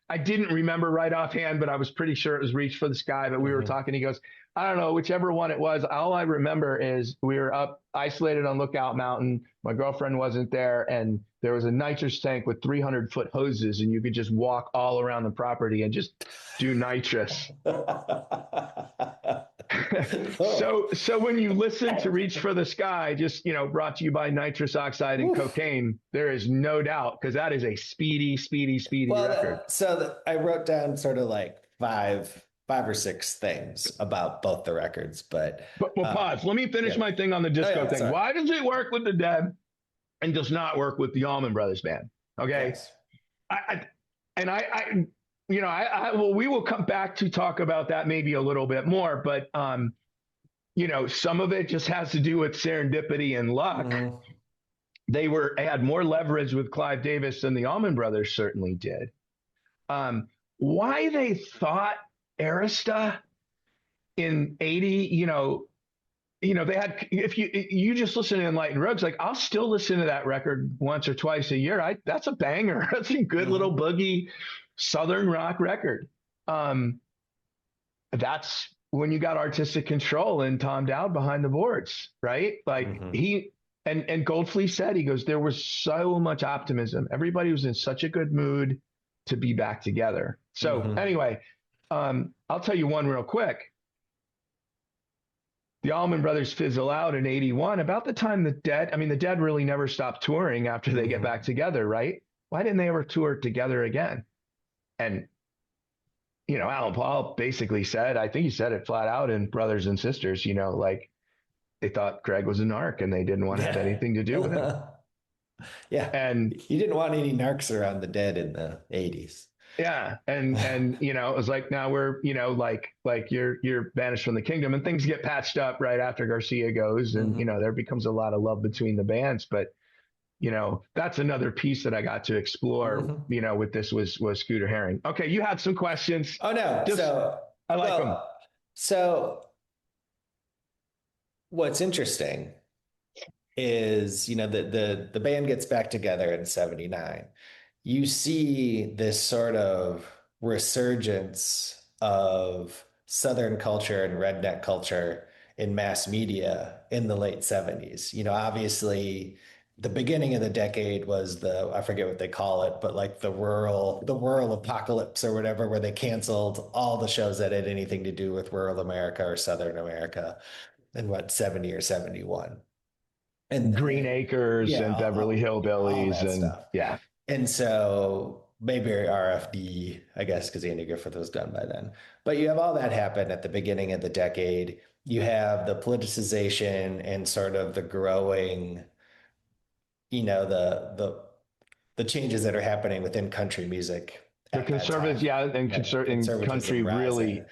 I didn't remember right offhand, but I was pretty sure it was Reach for the Sky. But we were talking. He goes, "I don't know, whichever one it was. All I remember is we were up isolated on Lookout Mountain. My girlfriend wasn't there, and there was a nitrous tank with 300-foot hoses, and you could just walk all around the property and just do nitrous." So when you listen to Reach for the Sky, just brought to you by nitrous oxide and cocaine, there is no doubt, because that is a speedy record. I wrote down sort of like five or six things about both the records, but pause. Let me finish my thing on the disco thing. Sorry. Why does it work with the Dead and does not work with the Allman Brothers band? Okay. Yes. We will come back to talk about that maybe a little bit more, but some of it just has to do with serendipity and luck. Mm-hmm. They had more leverage with Clive Davis than the Allman Brothers certainly did. Why they thought Arista in 80, they had, if you just listen to Enlightened Rogues, like I'll still listen to that record once or twice a year. That's a banger. That's a good little boogie Southern rock record. That's when you got artistic control and Tom Dowd behind the boards, right? Like and Goldfleet said, he goes, there was so much optimism. Everybody was in such a good mood to be back together. So anyway, I'll tell you one real quick. The Allman Brothers fizzle out in 81. About the time the Dead really never stopped touring after they get back together, right? Why didn't they ever tour together again? And, Alan Paul basically said, I think he said it flat out in Brothers and Sisters, like they thought Greg was a narc and they didn't want to have anything to do with him. Yeah. And you didn't want any narcs around the Dead in the 80s. Yeah. And it was like, now we're, like you're banished from the kingdom, and things get patched up right after Garcia goes. And, there becomes a lot of love between the bands. But, that's another piece that I got to explore, with this was Scooter Herring. Okay. You had some questions. Oh, no. I like them. So what's interesting is, the band gets back together in 79. You see this sort of resurgence of Southern culture and redneck culture in mass media in the late 70s. Obviously the beginning of the decade was I forget what they call it, but like the rural apocalypse or whatever, where they canceled all the shows that had anything to do with rural America or Southern America in 70 or 71. And Green Acres and Beverly Hillbillies and stuff. Yeah. And so Mayberry RFD, I guess, because Andy Griffith was done by then. But you have all that happen at the beginning of the decade. You have the politicization and sort of the growing, the changes that are happening within country music. The conservatives, and country really,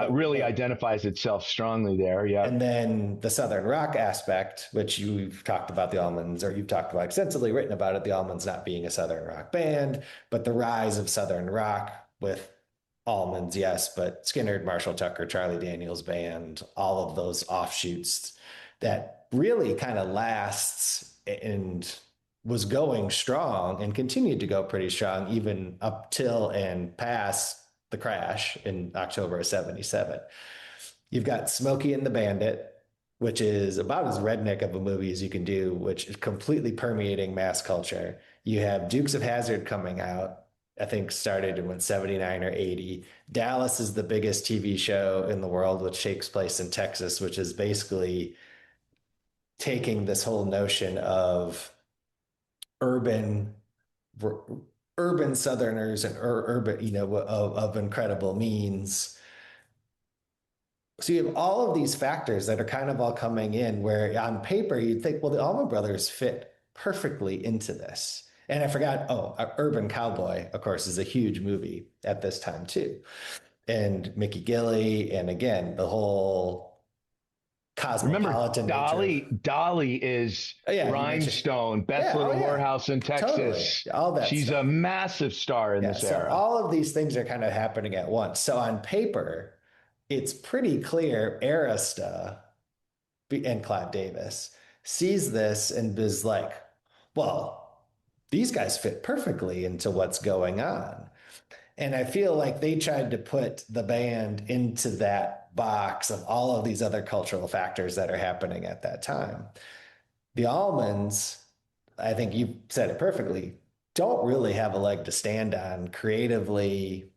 really identifies itself strongly there. Yeah. And then the Southern rock aspect, which you've talked about the Allmans, or you've talked about extensively, written about it, the Allmans not being a Southern rock band, but the rise of Southern rock with Allmans, yes, but Skynyrd, Marshall Tucker, Charlie Daniels Band, all of those offshoots that really kind of lasts and was going strong and continued to go pretty strong even up till and past the crash in October of 77. You've got Smokey and the Bandit, which is about as redneck of a movie as you can do, which is completely permeating mass culture. You have Dukes of Hazzard coming out, I think started in 79 or 80. Dallas is the biggest TV show in the world, which takes place in Texas, which is basically taking this whole notion of urban urban Southerners and urban, of incredible means. So you have all of these factors that are kind of all coming in where on paper you'd think, well, the Allman Brothers fit perfectly into this. And I forgot, Urban Cowboy, of course, is a huge movie at this time too. And Mickey Gilley, and again, the whole cosmopolitan Remember, nature. Dolly is Rhinestone, Best Little Whorehouse in Texas. Totally. All that She's stuff. A massive star in this era. All of these things are kind of happening at once. So on paper, it's pretty clear Arista and Clive Davis sees this and is like, well, these guys fit perfectly into what's going on. And I feel like they tried to put the band into that box of all of these other cultural factors that are happening at that time. The Allmans, I think you said it perfectly, don't really have a leg to stand on creatively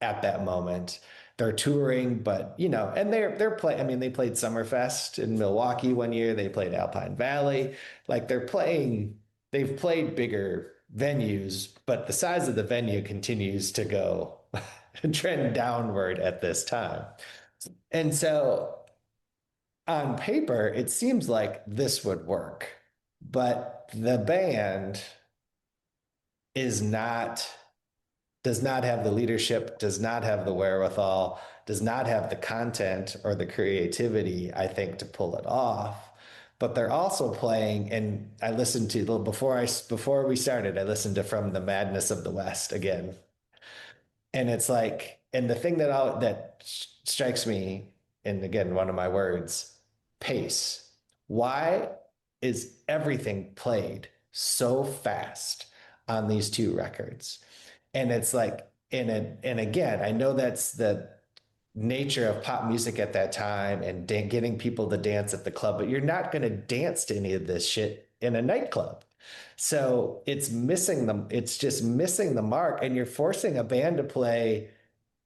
at that moment. They're touring, but and they're playing. I mean, they played Summerfest in Milwaukee one year. They played Alpine Valley. Like they've played bigger venues, but the size of the venue continues to go trend downward at this time. And so on paper, it seems like this would work, but the band does not have the leadership, does not have the wherewithal, does not have the content or the creativity, I think, to pull it off. But they're also playing, and I listened to before we started, I listened to From the Madness of the West again. And it's like, and the thing that strikes me, and again, one of my words, pace. Why is everything played so fast on these two records? And it's like, and again, I know that's the nature of pop music at that time and getting people to dance at the club, but you're not going to dance to any of this shit in a nightclub. So it's just missing the mark, and you're forcing a band to play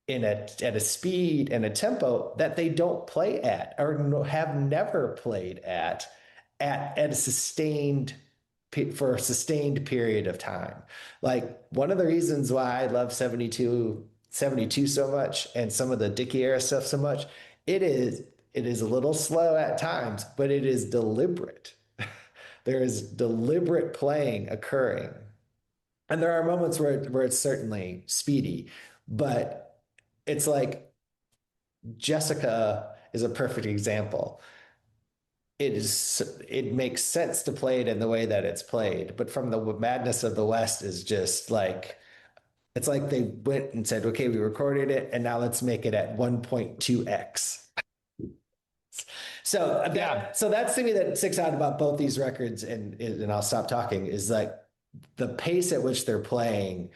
at a speed and a tempo that they don't play at or have never played at a sustained for a sustained period of time. Like one of the reasons why I love 72 so much and some of the Dickie era stuff so much, it is a little slow at times, but it is deliberate. There is deliberate playing occurring. And there are moments where it's certainly speedy, but it's like Jessica is a perfect example. It makes sense to play it in the way that it's played, but From the Madness of the West is just like, it's like they went and said, okay, we recorded it and now let's make it at 1.2x. So that's the thing that sticks out about both these records, and I'll stop talking, is like the pace at which they're playing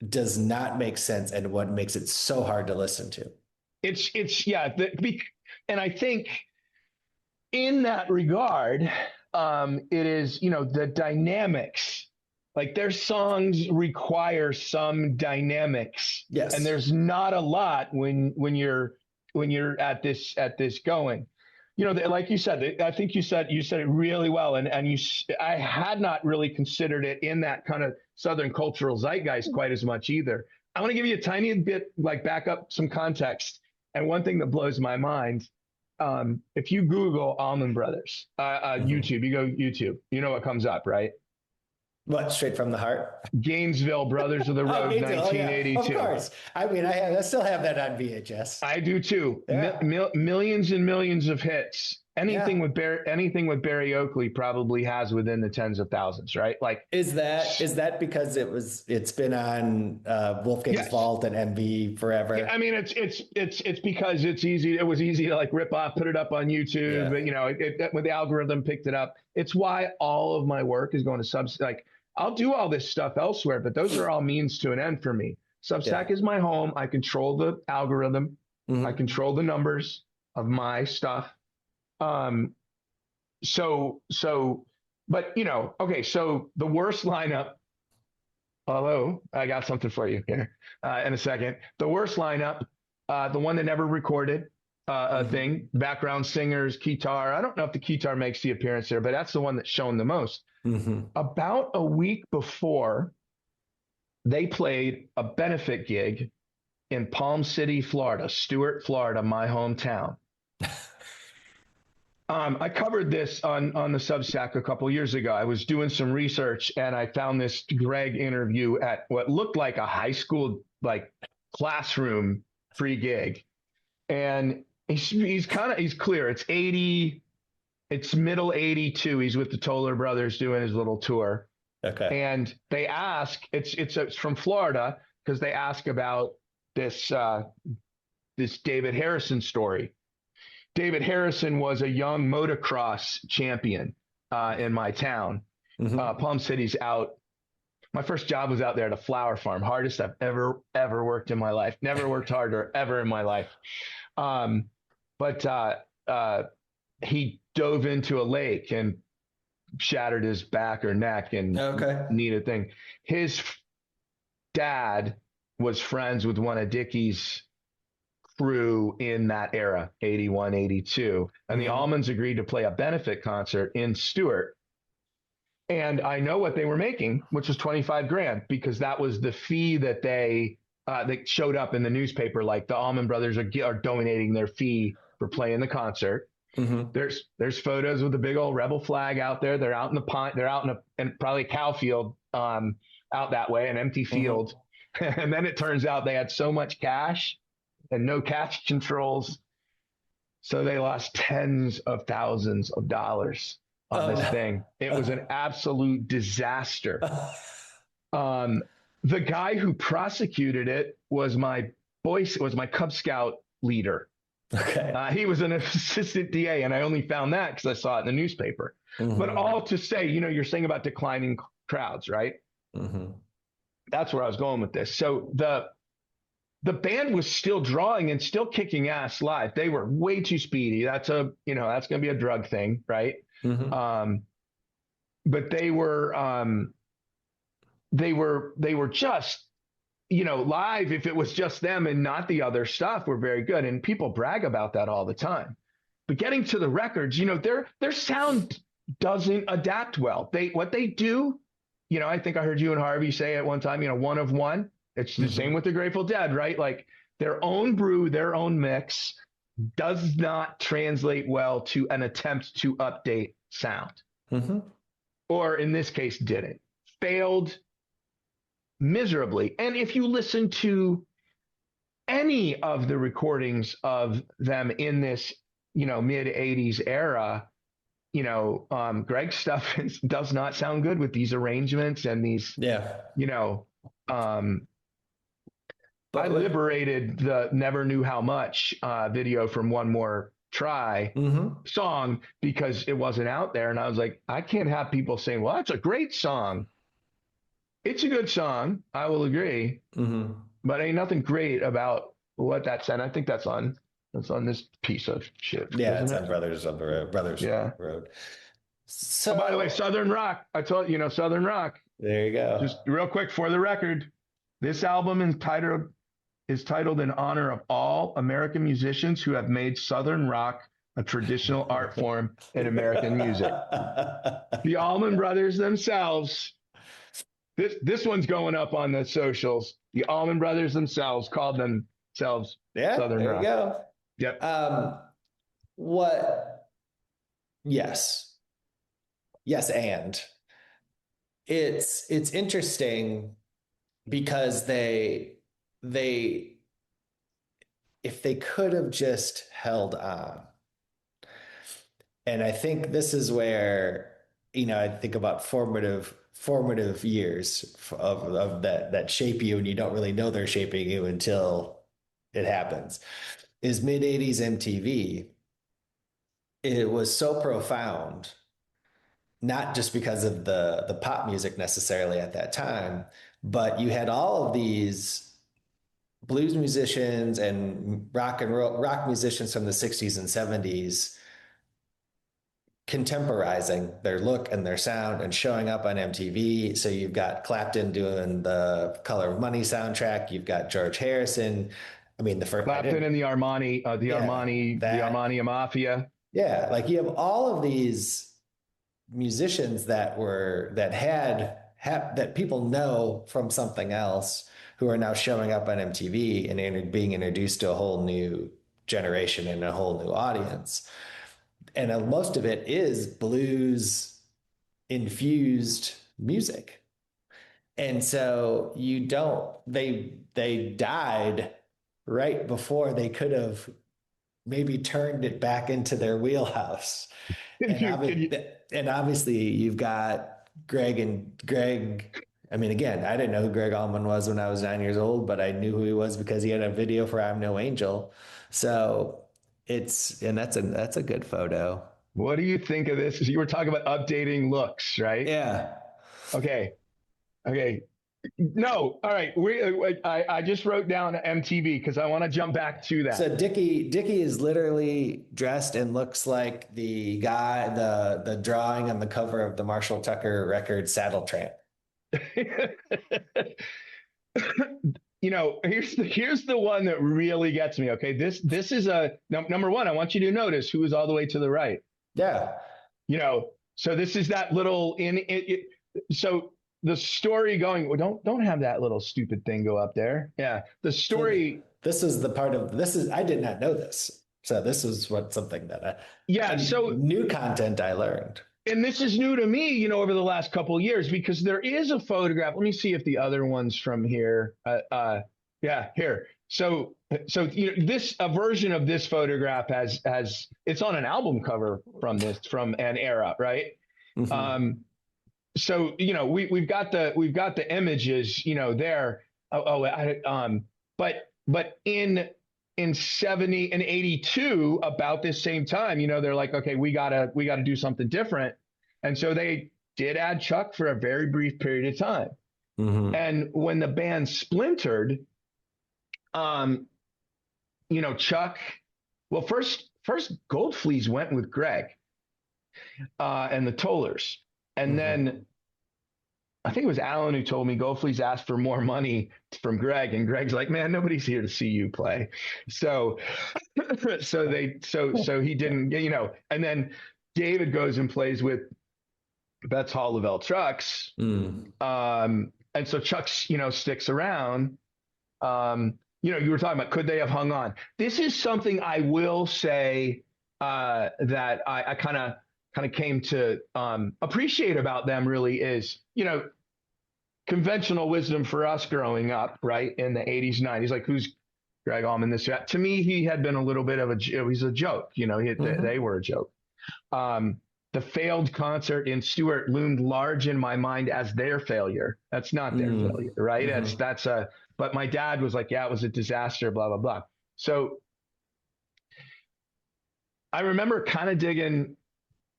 does not make sense, and what makes it so hard to listen to. And I think in that regard, it is, the dynamics, like their songs require some dynamics. Yes. And there's not a lot when you're at this going, like you said, I think you said it really well. And I had not really considered it in that kind of Southern cultural zeitgeist quite as much either. I want to give you a tiny bit, like back up some context. And one thing that blows my mind, if you Google Allman Brothers, YouTube, you go YouTube, you know what comes up, right? What, Straight from the Heart? Gainesville Brothers of the Road, 1982. Of course. I mean, I still have that on VHS. I do too. Yeah. Millions and millions of hits. Anything with Barry Oakley probably has within the tens of thousands, right? Like, is that because it's been on Wolfgang's Vault and MV forever? Yeah, I mean, it's because it's easy. It was easy to like rip off, put it up on YouTube. Yeah. When the algorithm picked it up, it's why all of my work is going to Substack. Like, I'll do all this stuff elsewhere, but those are all means to an end for me. Substack is my home. I control the algorithm. Mm-hmm. I control the numbers. of my stuff. But okay. So the worst lineup. Although I got something for you here in a second. The worst lineup, the one that never recorded a thing, background singers, guitar. I don't know if the guitar makes the appearance there, but that's the one that's shown the most. About a week before, they played a benefit gig in Palm City, Florida, Stuart, Florida, my hometown. I covered this on the Substack a couple years ago. I was doing some research and I found this Greg interview at what looked like a high school classroom free gig, and he's clear. It's middle 82. He's with the Toller Brothers doing his little tour. Okay. And they ask, it's from Florida, because they ask about this David Harrison story. David Harrison was a young motocross champion in my town. Palm City's out. My first job was out there at a flower farm. Hardest I've ever worked in my life. Never worked harder ever in my life. But he dove into a lake and shattered his back or neck and needed thing. His dad was friends with one of Dickie's crew in that era, 81, 82. And the Allmans agreed to play a benefit concert in Stuart. And I know what they were making, which was 25 grand, because that was the fee that they showed up in the newspaper. Like the Allman Brothers are donating their fee for playing the concert. There's photos with the big old rebel flag out there. They're out in the pond. They're out in probably a cow field out that way, an empty field. And then it turns out they had so much cash and no cash controls, so they lost tens of thousands of dollars on this thing. It was an absolute disaster. The guy who prosecuted it was my Cub Scout leader. Okay. He was an assistant DA, and I only found that because I saw it in the newspaper. But all to say, you're saying about declining crowds, right? That's where I was going with this. So the band was still drawing and still kicking ass live. They were way too speedy. That's going to be a drug thing, right? But they were just, live. If it was just them and not the other stuff, were very good. And people brag about that all the time. But getting to the records, their sound doesn't adapt well. What they do, I think I heard you and Harvey say at one time, one of one. It's the same with the Grateful Dead, right? Like their own brew, their own mix does not translate well to an attempt to update sound. Or in this case, didn't. Failed miserably. And if you listen to any of the recordings of them in this, mid 80s era, Greg's stuff does not sound good with these arrangements and these, I liberated the Never Knew How Much video from One More Try song because it wasn't out there. And I was like, I can't have people saying, well, that's a great song. It's a good song. I will agree. But ain't nothing great about what that said. I think that's on this piece of shit. Yeah, it's on Brothers of the Road. Road. So, by the way, Southern Rock. I told you, Southern Rock. There you go. Just real quick for the record, this album is titled in honor of all American musicians who have made Southern rock a traditional art form in American music. The Allman Brothers themselves, this one's going up on the socials. The Allman Brothers themselves called themselves Southern rock. There you go. Yep. Yes, and it's interesting because they if they could have just held on. And I think this is where, I think about formative years of that shape you, and you don't really know they're shaping you until it happens, is mid 80s MTV. It was so profound, not just because of the pop music necessarily at that time, but you had all of these blues musicians and rock musicians from the 60s and 70s contemporizing their look and their sound and showing up on MTV. So you've got Clapton doing the Color of Money soundtrack. You've got George Harrison. I mean, the first Clapton and the Armani, the Armani Mafia. Yeah, like you have all of these musicians that that people know from something else who are now showing up on MTV and being introduced to a whole new generation and a whole new audience. And most of it is blues infused music. And so they died right before they could have maybe turned it back into their wheelhouse. And obviously you've got Greg. I mean, again, I didn't know who Greg Allman was when I was 9 years old, but I knew who he was because he had a video for I'm No Angel. So that's a good photo. What do you think of this? You were talking about updating looks, right? Yeah. Okay. No. All right. I just wrote down MTV because I want to jump back to that. So Dickie is literally dressed and looks like the guy, the drawing on the cover of the Marshall Tucker record Saddle Tramp. Here's the one that really gets me. Okay, this is number one. I want you to notice who is all the way to the right. Yeah. So this is that little so the story going. Well, don't have that little stupid thing go up there. Yeah, the story. So this is the part of this is I did not know this. So this is something that new content I learned. And this is new to me, over the last couple of years, because there is a photograph. Let me see if the other one's from here. Yeah, here. So a version of this photograph has it's on an album cover from an era, right? Mm-hmm. So we've got the images, there. But in 70 and 82, about this same time, they're like, okay, we gotta do something different. And so they did add Chuck for a very brief period of time. Mm-hmm. And when the band splintered, Chuck, well, first Goldfleece went with Greg, and the Tollers. And mm-hmm. then I think it was Alan who told me Goldfleece asked for more money from Greg, and Greg's like, "Man, nobody's here to see you play." So he didn't, and then David goes and plays with Betts Hall Lavelle Trucks. Mm. And so Chuck, sticks around. You were talking about, could they have hung on? This is something I will say that I kind of came to appreciate about them really is, conventional wisdom for us growing up, right, in the 80s, 90s, like, who's Greg Allman, this, that. To me, he had been a little bit of he's a joke, mm-hmm. They were a joke. The failed concert in Stewart loomed large in my mind as their failure. That's not their failure, right? Mm-hmm. But my dad was like, yeah, it was a disaster, blah, blah, blah. So I remember kind of digging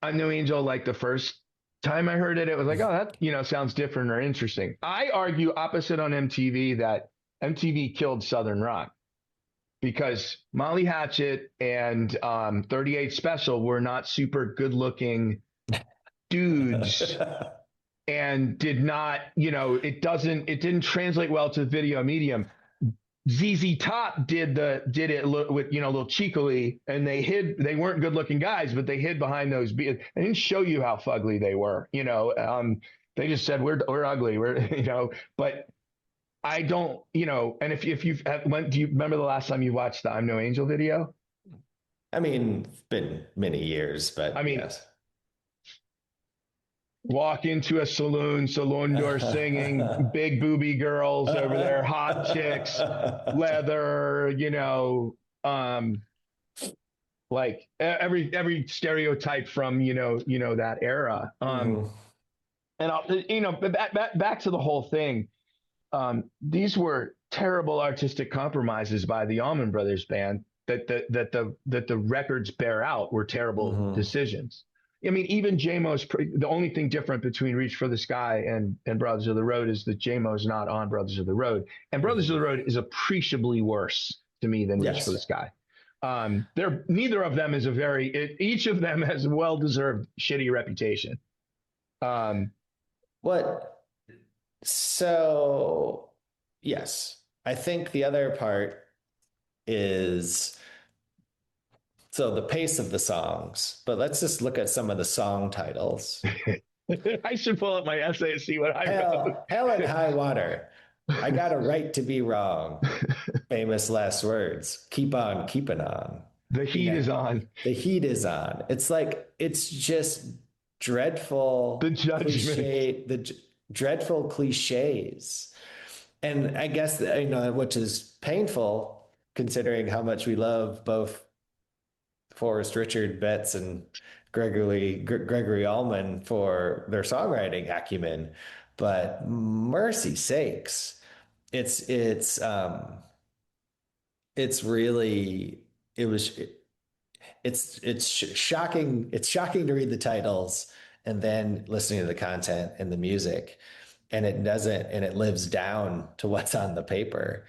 I'm No Angel, like the first time I heard it, it was like, oh, that, sounds different or interesting. I argue opposite on MTV that MTV killed Southern rock because Molly Hatchet and 38 Special were not super good looking dudes and did not, it didn't translate well to the video medium. ZZ Top did it with, a little cheekily, and they weren't good looking guys, but they hid behind those. They didn't show you how fugly they were, they just said, we're ugly. But I don't, and if do you remember the last time you watched the I'm No Angel video? I mean, it's been many years, but yes. Walk into a saloon door singing, big booby girls over there, hot chicks, leather, like every stereotype from, that era. And back to the whole thing. These were terrible artistic compromises by the Allman Brothers band that the records bear out were terrible decisions. I mean, even JMO's the only thing different between Reach for the Sky and Brothers of the Road is that JMO's not on Brothers of the Road, and Brothers of the Road is appreciably worse to me than Reach for the Sky. They're neither of them is each of them has a well-deserved shitty reputation. So yes, I think the other part is so the pace of the songs, but let's just look at some of the song titles. I should pull up my essay and see what I wrote. Hell and High Water. I got a right to be wrong. Famous last words. Keep on keeping on. The heat is on. The heat is on. It's like, it's just dreadful. The judgment. Dreadful cliches. And I guess, which is painful considering how much we love both Forrest Richard Betts and Gregory Allman for their songwriting acumen, but mercy sakes, it's shocking. It's shocking to read the titles and then listening to the content and the music, and it lives down to what's on the paper.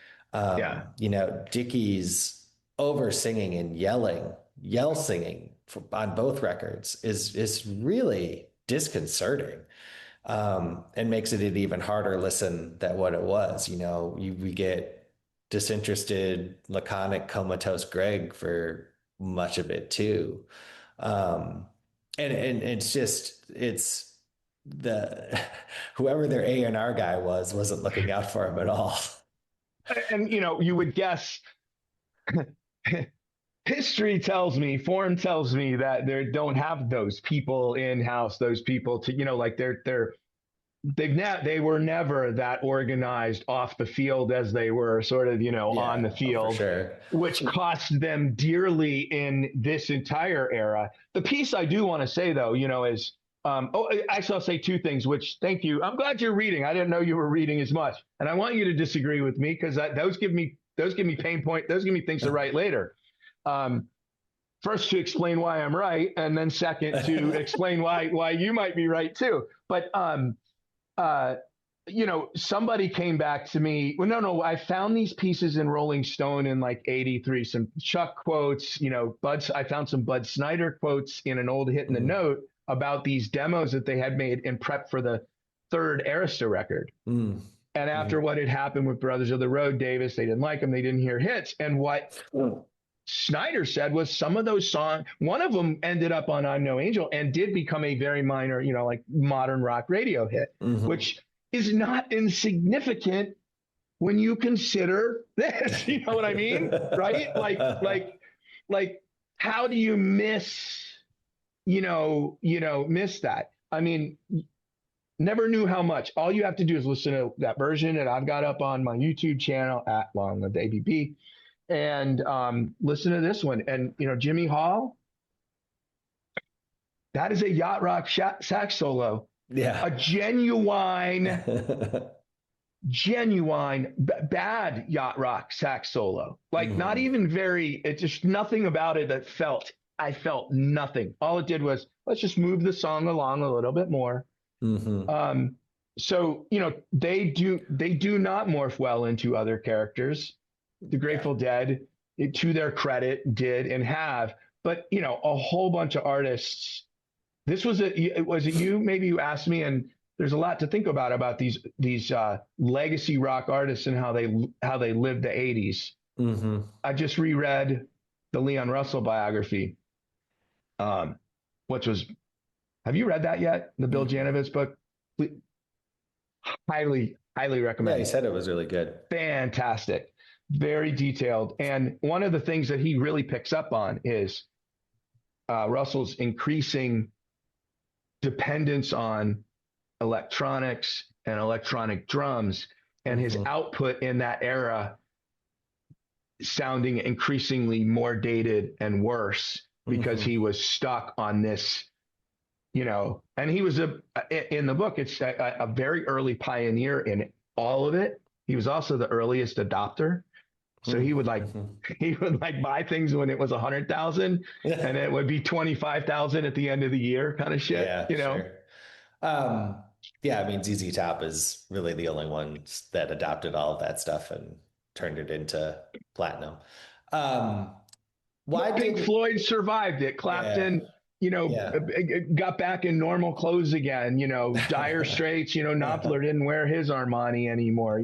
Dickey's over singing and yell singing on both records is really disconcerting, and makes it an even harder listen than what it was. We get disinterested, laconic, comatose Greg for much of it too. And it's whoever their A&R guy wasn't looking out for him at all. And you would guess history tells me, form tells me that they don't have those people in-house, those people to, they were never that organized off the field as they were sort of, on the field, for sure. Which cost them dearly in this entire era. The piece I do want to say though, is, actually I'll say two things, which thank you. I'm glad you're reading. I didn't know you were reading as much. And I want you to disagree with me because those give me pain point. Those give me things to write later. First to explain why I'm right, and then second to explain why you might be right too. But somebody came back to me. Well, no, I found these pieces in Rolling Stone in like '83. Some Chuck quotes. I found some Bud Snyder quotes in an old Hit in the Note about these demos that they had made in prep for the third Arista record. And after what had happened with Brothers of the Road, Davis, they didn't like them. They didn't hear hits. And what Snyder said was some of those songs, one of them ended up on I'm No Angel and did become a very minor, like modern rock radio hit, which is not insignificant when you consider this, you know what I mean? Right? Like how do you miss that? I mean, never knew how much. All you have to do is listen to that version that I've got up on my YouTube channel at Long Lived ABB, and listen to this one. And Jimmy Hall, that is a yacht rock sax solo. Yeah, a genuine bad yacht rock sax solo. Like not even very. It's just nothing about it that felt. I felt nothing. All it did was let's just move the song along a little bit more. So they do not morph well into other characters. The Grateful Dead, to their credit, did and have, but a whole bunch of artists. Was it you? Maybe you asked me, and there's a lot to think about these legacy rock artists and how they lived the '80s. I just reread the Leon Russell biography, which was. Have you read that yet? The Bill Janovitz book? Highly recommend. Yeah, he said it was really good. Fantastic. Very detailed. And one of the things that he really picks up on is Russell's increasing dependence on electronics and electronic drums, and his output in that era sounding increasingly more dated and worse because he was stuck on this. And he was in the book, it's a very early pioneer in all of it. He was also the earliest adopter. So he would like buy things when it was 100,000 and it would be 25,000 at the end of the year kind of shit, Yeah, you know? Sure. Yeah, I mean, ZZ Top is really the only ones that adopted all of that stuff and turned it into platinum. Why Pink did Floyd survived it? Clapton, got back in normal clothes again. Dire Straits. Knopfler didn't wear his Armani anymore.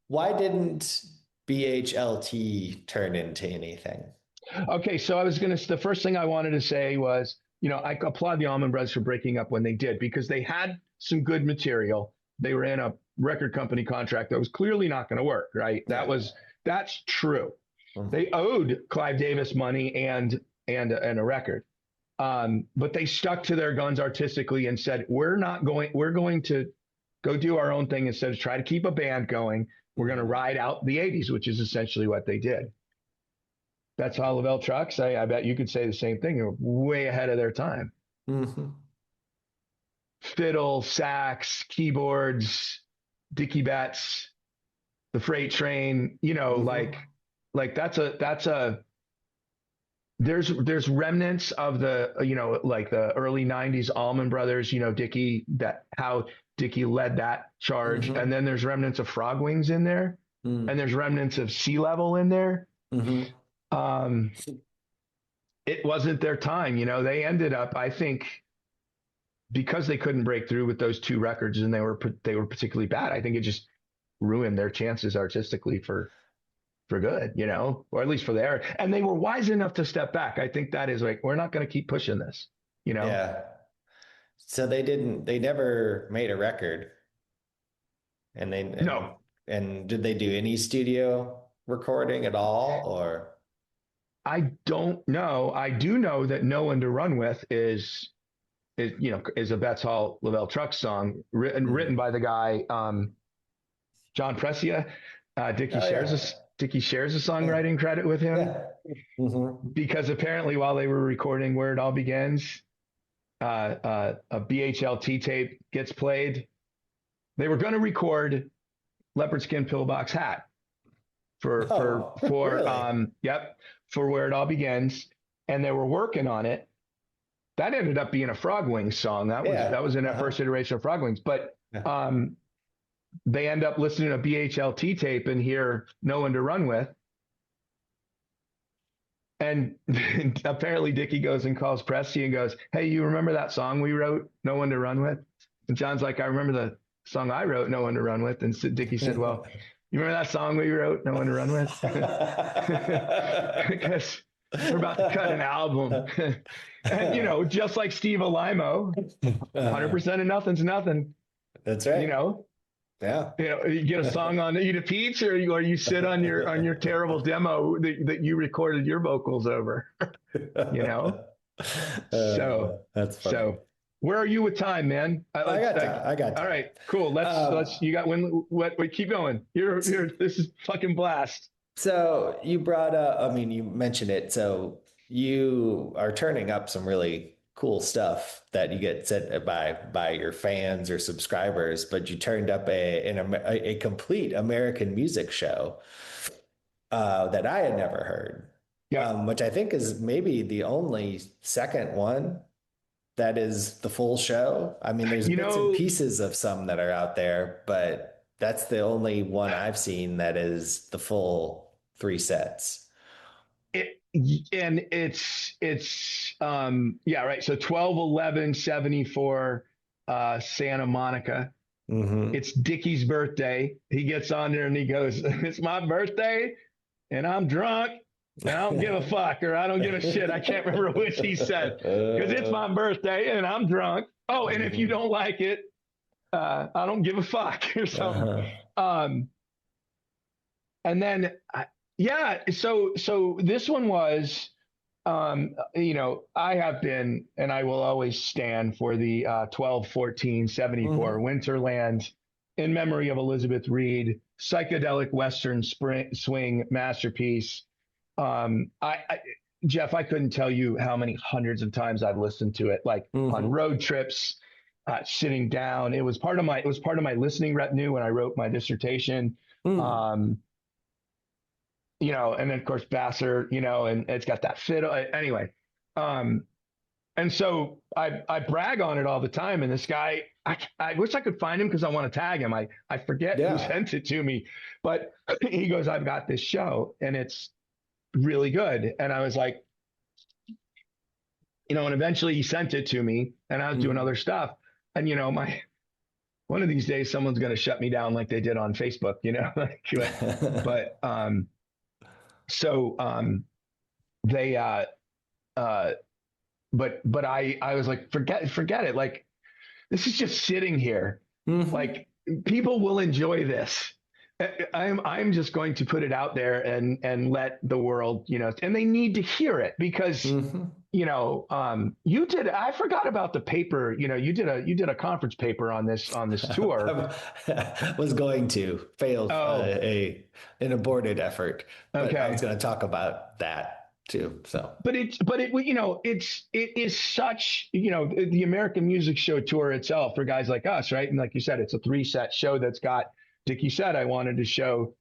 Why didn't BHLT turn into anything? Okay, so the first thing I wanted to say was, I applaud the Allman Brothers for breaking up when they did, because they had some good material. They were in a record company contract that was clearly not going to work, right? That's true. They owed Clive Davis money and a record. But they stuck to their guns artistically and said, we're going to go do our own thing instead of try to keep a band going. We're going to ride out the 80s, which is essentially what they did. That's how Lavelle Trucks. I bet you could say the same thing. They were way ahead of their time. Mm-hmm. Fiddle, sax, keyboards, Dickie Betts, the Freight Train, like there's remnants of the, like the early 90s Allman Brothers, how Dickie led that charge. Mm-hmm. And then there's remnants of Frog Wings in there. Mm-hmm. And there's remnants of Sea Level in there. Mm-hmm. It wasn't their time. They ended up, I think, because they couldn't break through with those two records and they were particularly bad. I think it just ruined their chances artistically for good, or at least for the era. And they were wise enough to step back. I think that is like, we're not going to keep pushing this, Yeah. So they never made a record. No. And did they do any studio recording at all, or? I don't know. I do know that No One to Run With is a Betts Hall Lavelle Trucks song written by the guy, John Prescia. Dickie shares a songwriting credit with him. Yeah. Mm-hmm. Because apparently while they were recording Where It All Begins, a BHLT tape gets played. They were going to record Leopard Skin Pillbox Hat for really? For Where It All Begins, and they were working on it. That ended up being a Frog Wings song. That was in that first iteration of Frog Wings, but they end up listening to a BHLT tape and hear No One to Run With. And apparently Dickie goes and calls Presty and goes, hey, you remember that song we wrote, No One to Run With? And John's like, I remember the song I wrote, No One to Run With. And Dickie said, well, you remember that song we wrote, No One to Run With? Because we're about to cut an album. And, just like Steve Alaimo, 100% of nothing's nothing. That's right. Yeah. You get a song on Eat a Peach, or you sit on your terrible demo that you recorded your vocals over. So that's funny. So where are you with time, man? I got time. All right, cool. Let's you got what keep going. You're this is fucking blast. So you brought up, you mentioned it. So you are turning up some really cool stuff that you get sent by your fans or subscribers, but you turned up a complete American music show that I had never heard, which I think is maybe the only second one that is the full show. There's bits and pieces of some that are out there, but that's the only one I've seen that is the full 3 sets. It's right. So 12/11/74, Santa Monica. Mm-hmm. It's Dickie's birthday. He gets on there and he goes, it's my birthday and I'm drunk and I don't give a fuck, or I don't give a shit. I can't remember which he said, because it's my birthday and I'm drunk. Oh, and if you don't like it, I don't give a fuck or something. And then so this one was, I have been, and I will always stand for the 12/14/74 Winterland in memory of Elizabeth Reed, psychedelic Western swing masterpiece. Jeff, I couldn't tell you how many hundreds of times I've listened to it, like on road trips, sitting down. It was part of my listening retinue when I wrote my dissertation. and then of course Vassar, and it's got that fiddle. Anyway, and so I brag on it all the time. And this guy, I wish I could find him because I want to tag him. I forget who sent it to me, but he goes, I've got this show and it's really good. And I was like, and eventually he sent it to me and I was doing other stuff. And, one of these days someone's going to shut me down like they did on Facebook, but, they, but I was like, forget it. Like, this is just sitting here. Like, people will enjoy this. I'm just going to put it out there and let the world, and they need to hear it because, I forgot about the paper, you did a conference paper on this tour. Was going to fail an aborted effort, but I was going to talk about that too. So, but it is such, the American Music Show tour itself for guys like us, right? And like you said, it's a 3-set show that's got, Dickie said, I wanted to show,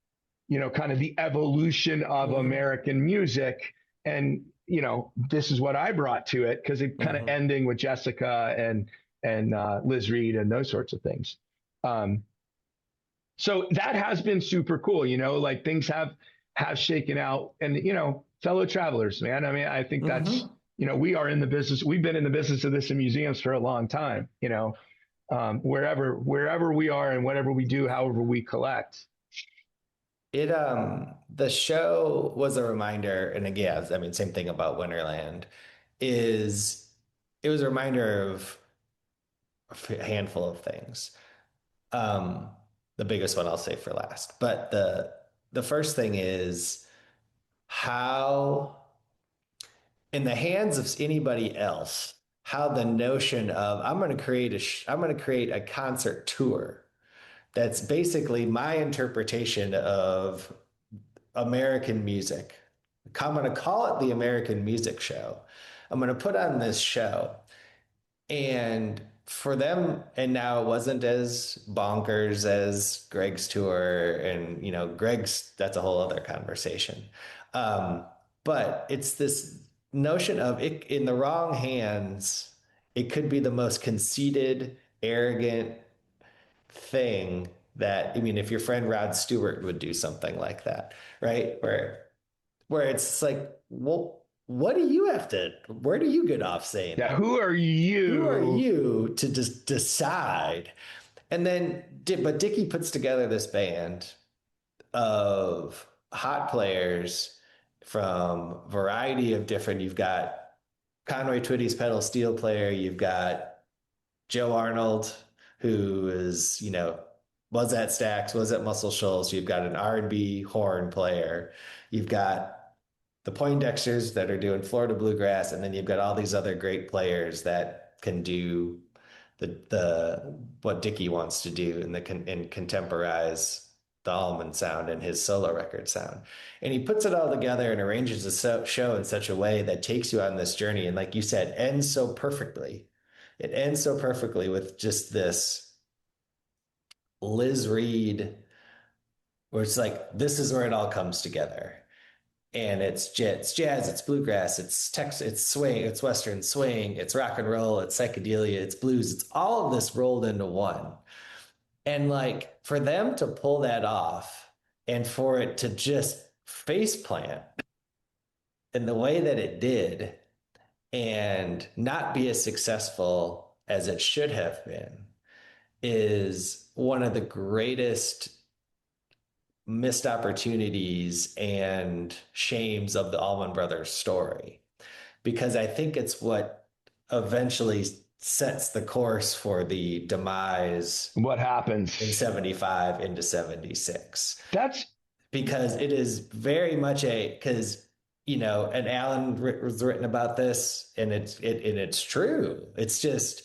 kind of the evolution of American music. And, this is what I brought to it because it kind of ending with Jessica and Liz Reed and those sorts of things. So that has been super cool, like things have shaken out and, fellow travelers, man. I mean, I think that's, we are in the business. We've been in the business of this in museums for a long time, wherever we are and whatever we do, however we collect. The show was a reminder, and again, I mean, same thing about Winterland, it was a reminder of a handful of things. The biggest one I'll say for last, but the first thing is how, in the hands of anybody else, how the notion of I'm going to create a concert tour that's basically my interpretation of American music. I'm going to call it the American Music Show. I'm going to put on this show. And for them, and now it wasn't as bonkers as Greg's tour, and Greg's, that's a whole other conversation. But it's this notion of it in the wrong hands, it could be the most conceited, arrogant thing that, I mean, if your friend Rod Stewart would do something like that, right? Where it's like, well, where do you get off saying that? Who are you to just decide? And then, but Dickie puts together this band of hot players from a variety of different, you've got Conway Twitty's pedal steel player, you've got Joe Arnold, who is, was at Stax, was at Muscle Shoals. You've got an R&B horn player. You've got the Poindexters that are doing Florida Bluegrass. And then you've got all these other great players that can do what Dickie wants to do and contemporize the Allman sound and his solo record sound. And he puts it all together and arranges the show in such a way that takes you on this journey. And like you said, ends so perfectly. It ends so perfectly with just this Liz Reed, where it's like, this is where it all comes together. And it's jazz, it's bluegrass, it's Texas, it's swing, it's Western swing, it's rock and roll, it's psychedelia, it's blues. It's all of this rolled into one. And like, for them to pull that off and for it to just faceplant in the way that it did and not be as successful as it should have been is one of the greatest missed opportunities and shames of the Allman Brothers story, because I think it's what eventually sets the course for the demise. What happens in 75 into 76. That's because it is very much because and Alan was written about this, and it's true. It's just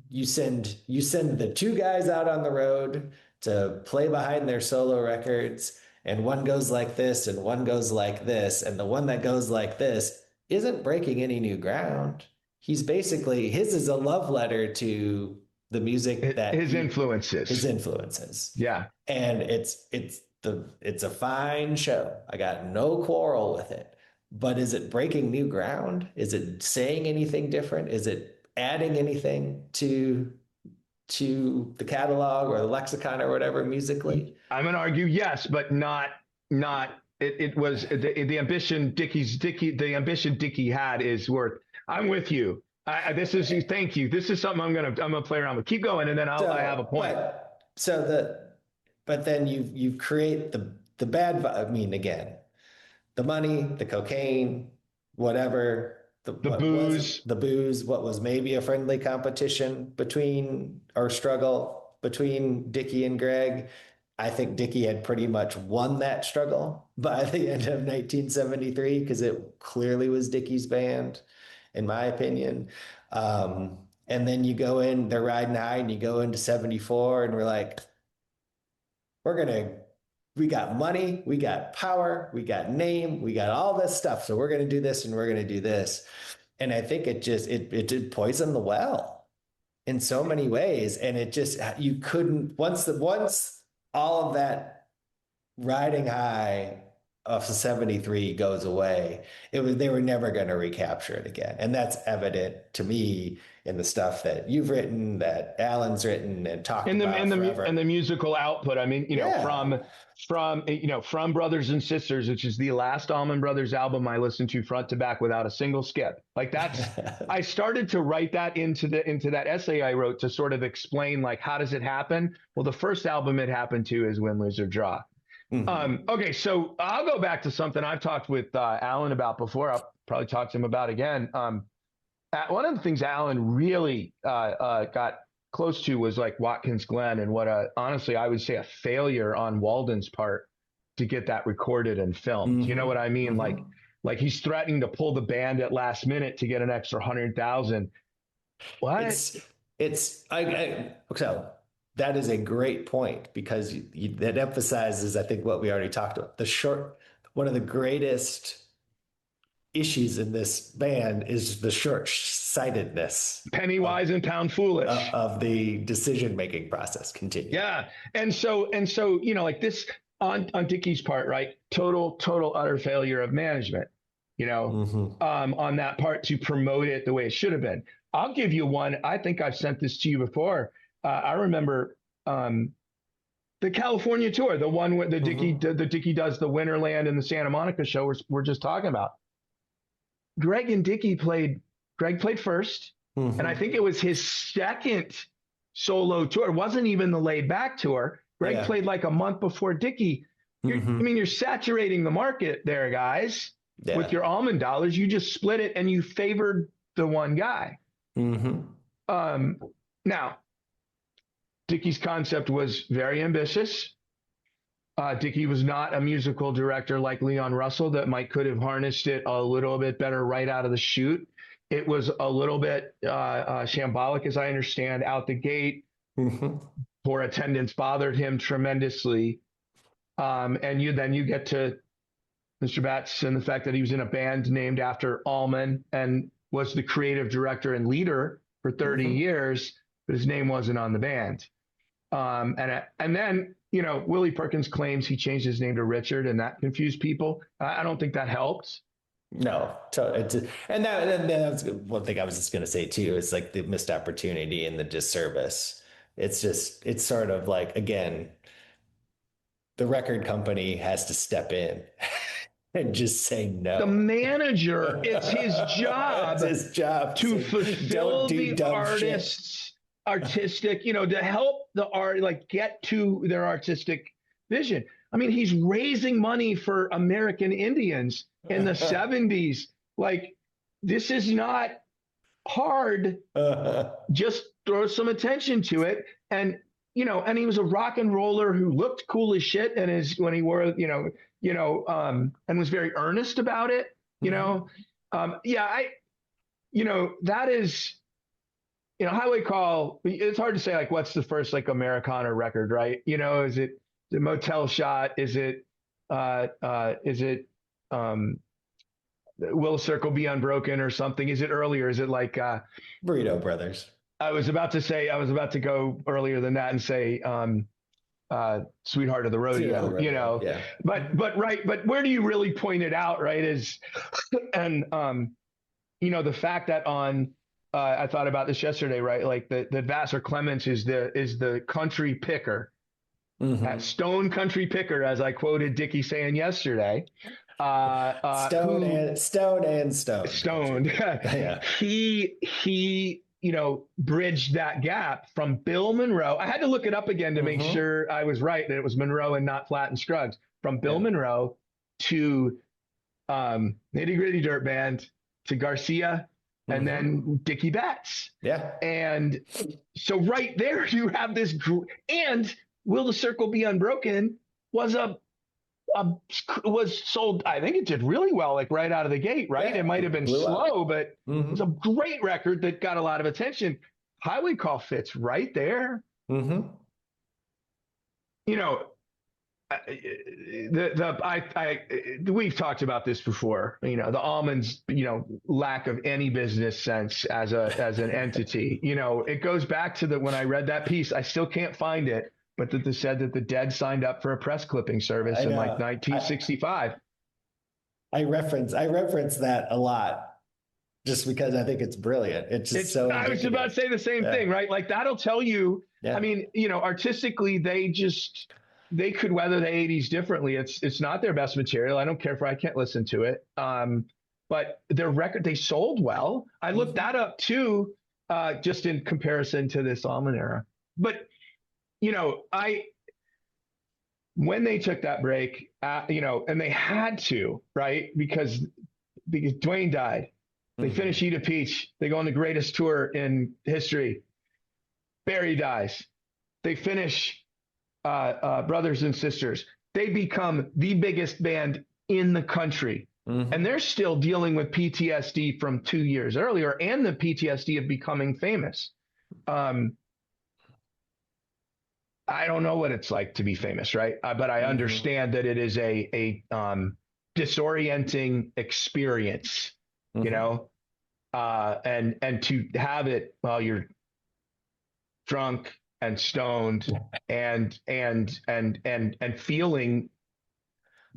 you send the two guys out on the road to play behind their solo records, and one goes like this and one goes like this, and the one that goes like this isn't breaking any new ground. He's basically, his is a love letter to the music that his influences. His influences. Yeah. And it's it's a fine show. I got no quarrel with it. But is it breaking new ground? Is it saying anything different? Is it adding anything to the catalog or the lexicon or whatever musically? I'm going to argue yes, but not. It was the ambition the ambition Dickey had is worth. I'm with you. Thank you. This is something I'm gonna play around with. Keep going, and then I have a point. But then you create the bad. I mean, again, the money, the cocaine, whatever. The booze, what was maybe a friendly competition struggle between Dickie and Greg. I think Dickie had pretty much won that struggle by the end of 1973 because it clearly was Dickie's band, in my opinion. And then you go in, they're riding high, and you go into 74, and we're like, we got money, we got power, we got name, we got all this stuff. So we're going to do this and we're going to do this. And I think it did poison the well in so many ways. And you couldn't, once all of that riding high of 73 goes away, they were never going to recapture it again. And that's evident to me in the stuff that you've written, that Alan's written and talked about forever. And the musical output. I mean, from Brothers and Sisters, which is the last Allman Brothers album I listened to front to back without a single skip. Like that's, I started to write that into that essay I wrote to sort of explain, like, how does it happen? Well, the first album it happened to is Win, Lose or Draw. Mm-hmm. Okay, so I'll go back to something I've talked with Alan about before. I'll probably talk to him about again. One of the things Alan really got close to was like Watkins Glen, and what honestly I would say a failure on Walden's part to get that recorded and filmed. Mm-hmm. You know what I mean? Mm-hmm. Like he's threatening to pull the band at last minute to get an extra 100,000. What? So that is a great point because that emphasizes, I think, what we already talked about. One of the greatest issues in this band is the short-sightedness, penny wise and pound foolish of the decision-making process. Continue. Yeah, and so like this on Dickie's part, right? Total utter failure of management. Mm-hmm. On that part to promote it the way it should have been. I'll give you one. I think I've sent this to you before. I remember the California tour, the one where the Dickie does the Winterland and the Santa Monica show we're just talking about. Greg and Dickie played. Greg played first, mm-hmm. and I think it was his second solo tour. It wasn't even the laid back tour. Greg played like a month before Dickie. Mm-hmm. I mean, you're saturating the market there, guys, with your Allman dollars. You just split it and you favored the one guy. Mm-hmm. Now, Dickie's concept was very ambitious. Dickie was not a musical director like Leon Russell that could have harnessed it a little bit better right out of the chute. It was a little bit shambolic, as I understand, out the gate. Mm-hmm. Poor attendance bothered him tremendously. And you get to Mr. Batts and the fact that he was in a band named after Allman and was the creative director and leader for 30 mm-hmm. years, but his name wasn't on the band. And then, Willie Perkins claims he changed his name to Richard, and that confused people. I don't think that helped. No, and that's one thing I was just going to say too. It's like the missed opportunity and the disservice. It's sort of like, again, the record company has to step in and just say no. The manager, it's his job. It's his job to fulfill the artist's artistic, to help the art, like get to their artistic vision. I mean, he's raising money for American Indians in the 70s. Like, this is not hard. Just throw some attention to it. And, and he was a rock and roller who looked cool as shit. And when he wore, and was very earnest about it, that is, Highway Call, it's hard to say, like, what's the first, like, Americana record, right? Is it the Motel Shot? Is it Will a Circle Be Unbroken or something? Is it earlier? Is it like Burrito Brothers? I was about to go earlier than that and say Sweetheart of the Rodeo, you know, Yeah. but where do you really point it out, right? Is, and, you know, the fact that I thought about this yesterday, right? Like that Vassar Clements is the country picker, that stone country picker, as I quoted Dickie saying yesterday. Stoned. Yeah. He, you know, bridged that gap from Bill Monroe. I had to look it up again to make sure I was right, that it was Monroe and not Flatt and Scruggs. From Bill Monroe to Nitty Gritty Dirt Band to Garcia and then Dickie Betts. Yeah. And so right there you have this and Will the Circle Be Unbroken was was sold. I think it did really well, like right out of the gate, right? Yeah, it might have been slow, but it was a great record that got a lot of attention. Highway Call fits right there. You know, we've talked about this before. You know, the Allmans, you know, lack of any business sense as an entity. You know, it goes back to when I read that piece. I still can't find it. But that they said that the Dead signed up for a press clipping service in like 1965. I reference that a lot just because I think it's brilliant. It's so I was about to say the same thing, right? Like that'll tell you, I mean, you know, artistically, they could weather the 80s differently. It's not their best material. I don't care I can't listen to it. But their record, they sold well. I looked that up too, just in comparison to this Allman era. But you know, when they took that break, you know, and they had to, right? Because Dwayne died. They finish Eat a Peach. They go on the greatest tour in history. Barry dies. They finish Brothers and Sisters. They become the biggest band in the country. And they're still dealing with PTSD from 2 years earlier and the PTSD of becoming famous. I don't know what it's like to be famous, right? But I understand that it is a disorienting experience, you know, and to have it while you're drunk and stoned and feeling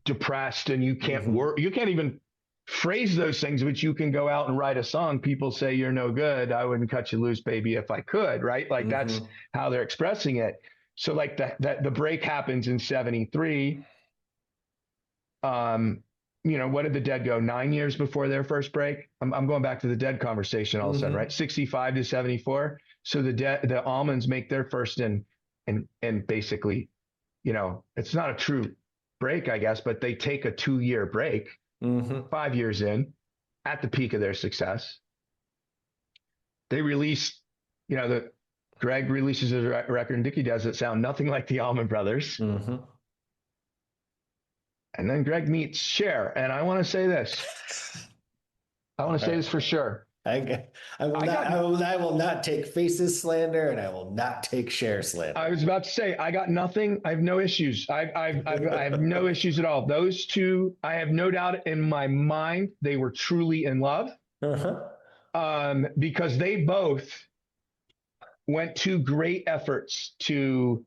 depressed, and you can't work, you can't even phrase those things, but you can go out and write a song. People say you're no good. I wouldn't cut you loose, baby, if I could, right? Like that's how they're expressing it. So like the break happens in 73. You know, what did the Dead go 9 years before their first break? I'm going back to the Dead conversation all of a sudden, right? 65 to 74. So the Allmans make their first and basically, you know, it's not a true break, I guess, but they take a 2-year break, 5 years in, at the peak of their success. They release, you know, Greg releases a record and Dickie does that sound nothing like the Allman Brothers. And then Greg meets Cher. And I want to say this. I want to say this for sure. I will not take Faces slander, and I will not take Cher slander. I was about to say, I got nothing. I have no issues. I have no issues at all. Those two, I have no doubt in my mind, they were truly in love. Because they both went to great efforts to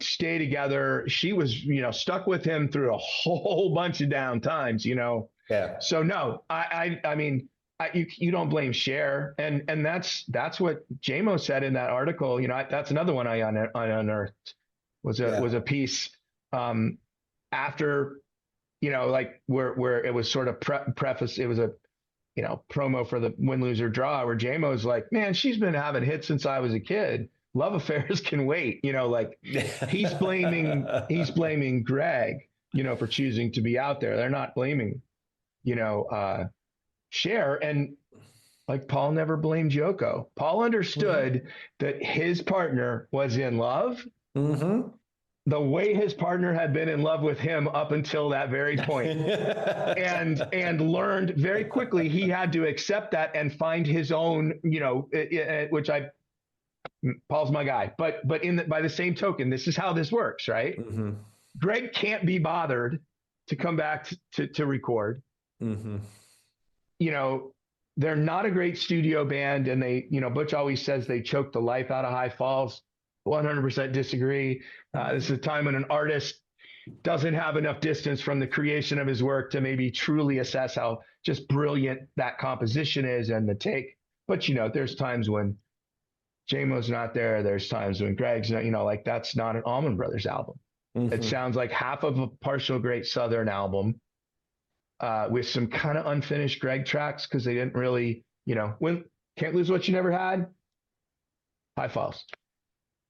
stay together. She was, you know, stuck with him through a whole bunch of down times, you know. Yeah. So no, I mean, you don't blame Cher, and that's what JMO said in that article. You know, that's another one I unearthed was a piece after, you know, like where it was sort of preface. It was a, you know, promo for the Win, Lose or Draw, where JMO's like, man, she's been having hits since I was a kid. Love affairs can wait. You know, like he's blaming Greg, you know, for choosing to be out there. They're not blaming, you know, Cher. And like Paul never blamed Yoko. Paul understood that his partner was in love. The way his partner had been in love with him up until that very point. and learned very quickly he had to accept that and find his own, you know, which Paul's my guy. But by the same token, this is how this works, right? Greg can't be bothered to come back to record. You know, they're not a great studio band, and they, you know, Butch always says they choked the life out of High Falls. 100% disagree. This is a time when an artist doesn't have enough distance from the creation of his work to maybe truly assess how just brilliant that composition is and the take. But, there's times when JMO's not there. There's times when Greg's not, like that's not an Allman Brothers album. Mm-hmm. It sounds like half of a partial Great Southern album with some kind of unfinished Greg tracks because they didn't really, when Can't Lose What You Never Had. High Falls.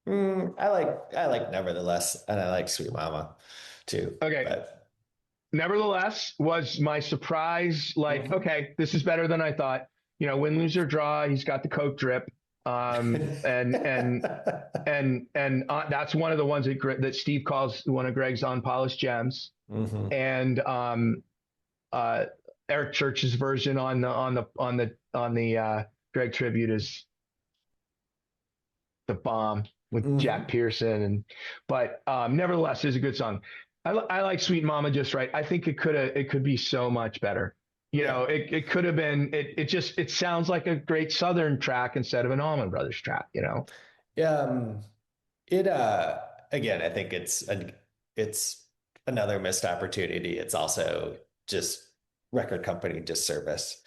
I like Nevertheless, and I like Sweet Mama too. Okay. But Nevertheless was my surprise. Like, okay, this is better than I thought. Win, lose or draw. He's got the Coke drip. And that's one of the ones that Steve calls one of Greg's unpolished gems. Mm-hmm. And Eric Church's version on the Greg tribute is the bomb with Jack Pearson. But Nevertheless is a good song. I like Sweet Mama just right. I think it could be so much better. It could have been, it sounds like a great Southern track instead of an Allman Brothers track, Again, I think it's another missed opportunity. It's also just record company disservice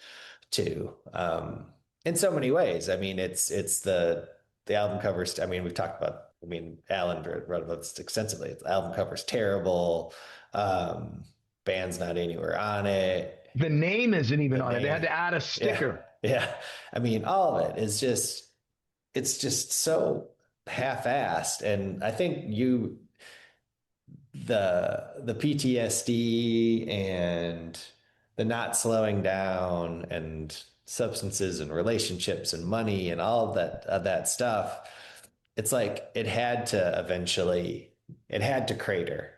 too. In so many ways. I mean, it's the album covers. I mean, we've talked about, Alan wrote about this extensively. The album cover's terrible. Band's not anywhere on it. The name isn't even on it. They had to add a sticker. Yeah. All of it is it's just so half-assed. And I think the PTSD and the not slowing down and substances and relationships and money and all of that stuff, it's like it had to crater,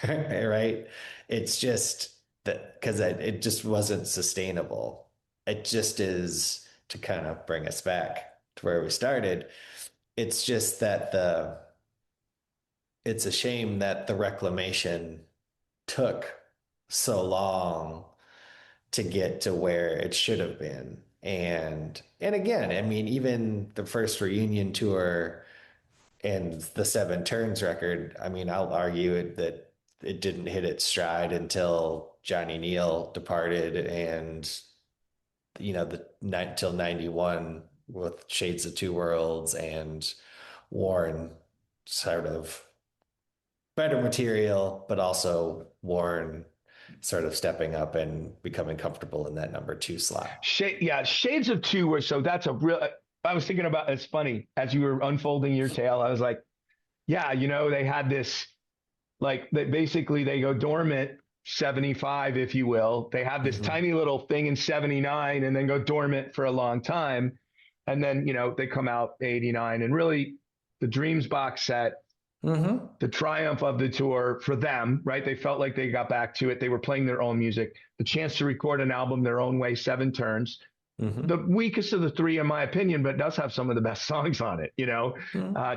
right? It's just that because it just wasn't sustainable. It just is, to kind of bring us back to where we started. It's just that it's a shame that the reclamation took so long to get to where it should have been. And again, even the first reunion tour and the Seven Turns record, I'll argue that it didn't hit its stride until Johnny Neal departed, and till 91 with Shades of Two Worlds and Warren, sort of better material, but also Warren sort of stepping up and becoming comfortable in that number 2 slot. Shades of Two were, so that's a real, I was thinking about, it's funny, as you were unfolding your tale, I was like, yeah, they had this, like, they go dormant 75, if you will. They have this tiny little thing in 79 and then go dormant for a long time. And then, they come out 89, and really the Dreams box set, the triumph of the tour for them, right? They felt like they got back to it. They were playing their own music, the chance to record an album their own way, Seven Turns. The weakest of the 3, in my opinion, but does have some of the best songs on it.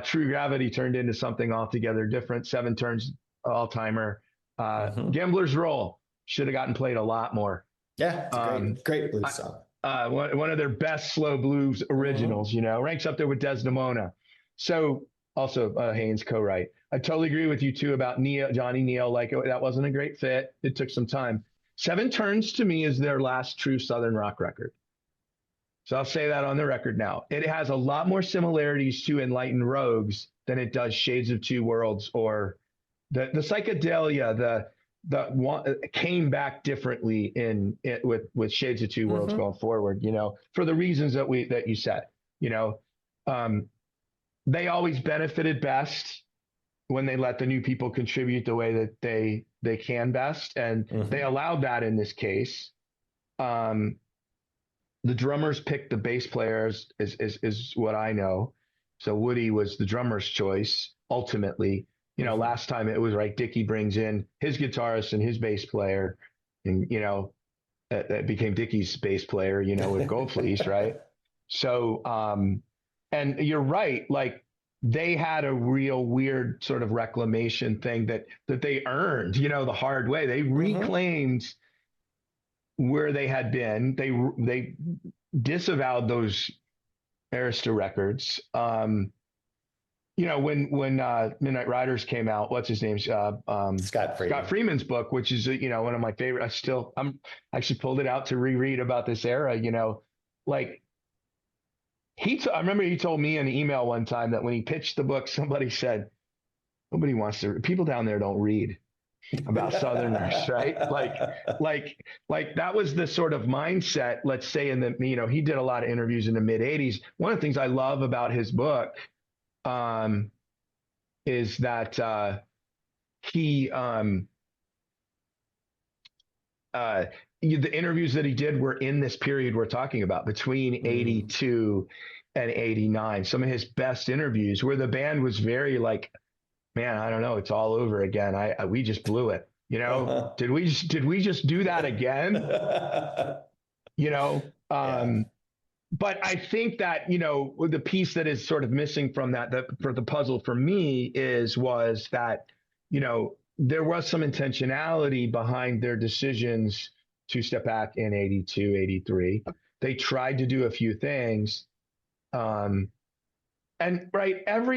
True Gravity turned into something altogether different. Seven Turns, all-timer. Gambler's Roll should have gotten played a lot more. Yeah, it's a great blues song. One of their best slow blues originals, ranks up there with Desdemona. So also Haynes co-write. I totally agree with you too about Johnny Neal. Like, that wasn't a great fit. It took some time. Seven Turns to me is their last true Southern rock record. So I'll say that on the record now. It has a lot more similarities to Enlightened Rogues than it does Shades of Two Worlds or the psychedelia. The one came back differently with Shades of Two Worlds going forward. For the reasons that you said. They always benefited best when they let the new people contribute the way that they can best, and they allowed that in this case. The drummers picked the bass players is what I know. So Woody was the drummer's choice ultimately. Last time it was right. Dickie brings in his guitarist and his bass player, and that became Dickie's bass player. With Gold Fleece, right? So, and you're right. Like, they had a real weird sort of reclamation thing that they earned. The hard way. They reclaimed where they had been. They disavowed those Arista records. when Midnight Riders came out, what's his name? Scott Freeman. Scott Freeman's book, which is one of my favorite. I'm actually pulled it out to reread about this era. Like I remember he told me in an email one time that when he pitched the book, somebody said nobody wants to. People down there don't read about Southerners, right? Like that was the sort of mindset. Let's say he did a lot of interviews in the mid '80s. One of the things I love about his book is that he the interviews that he did were in this period we're talking about between 82 and 89. Some of his best interviews where the band was very like, man, I don't know, it's all over again. We just blew it. Did we just do that again? But I think that, the piece that is sort of missing from that for the puzzle for me was that, there was some intentionality behind their decisions to step back in 82, 83. They tried to do a few things. And right, I've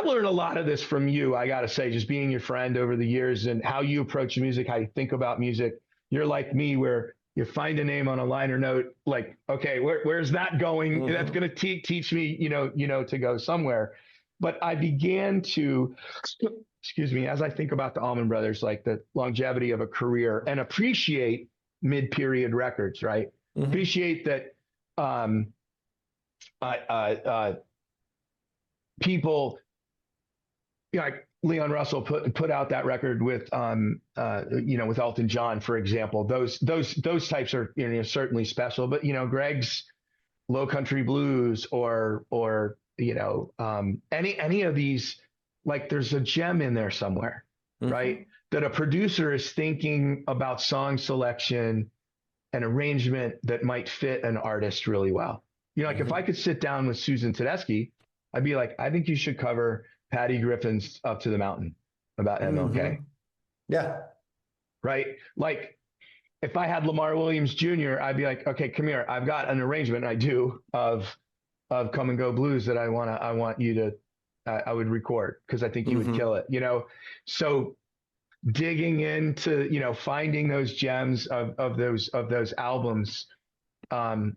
learned a lot of this from you, I got to say, just being your friend over the years and how you approach music, how you think about music. You're like me, where you find a name on a liner note, like, okay, where's that going? Mm-hmm. That's going to teach me, to go somewhere. But I began to, excuse me, as I think about the Allman Brothers, like the longevity of a career, and appreciate mid-period records, right? Mm-hmm. Appreciate that people, like Leon Russell put out that record with with Elton John, for example. Those types are certainly special, but Greg's Low Country Blues or any of these, like there's a gem in there somewhere, mm-hmm. right? That a producer is thinking about song selection and arrangement that might fit an artist really well. Like mm-hmm. if I could sit down with Susan Tedeschi, I'd be like, I think you should cover Patty Griffin's Up to the Mountain about MLK. Mm-hmm. Yeah. Right? Like if I had Lamar Williams Jr., I'd be like, okay, come here. I've got an arrangement I do of Come and Go Blues that I want you to, I would record because I think you mm-hmm. would kill it, So digging into, finding those gems of those albums. I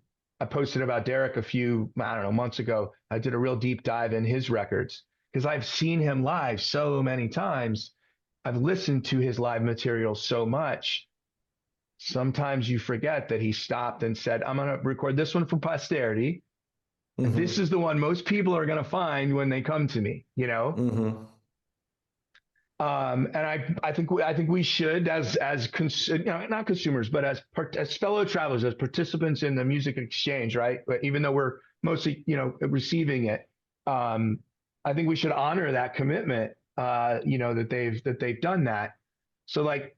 posted about Derek a few, months ago. I did a real deep dive in his records because I've seen him live so many times. I've listened to his live material so much. Sometimes you forget that he stopped and said, I'm going to record this one for posterity. Mm-hmm. This is the one most people are going to find when they come to me, Mm-hmm. And I think we should, as not consumers, but as fellow travelers, as participants in the music exchange, right? But even though we're mostly, receiving it, I think we should honor that commitment, that they've done that. So like,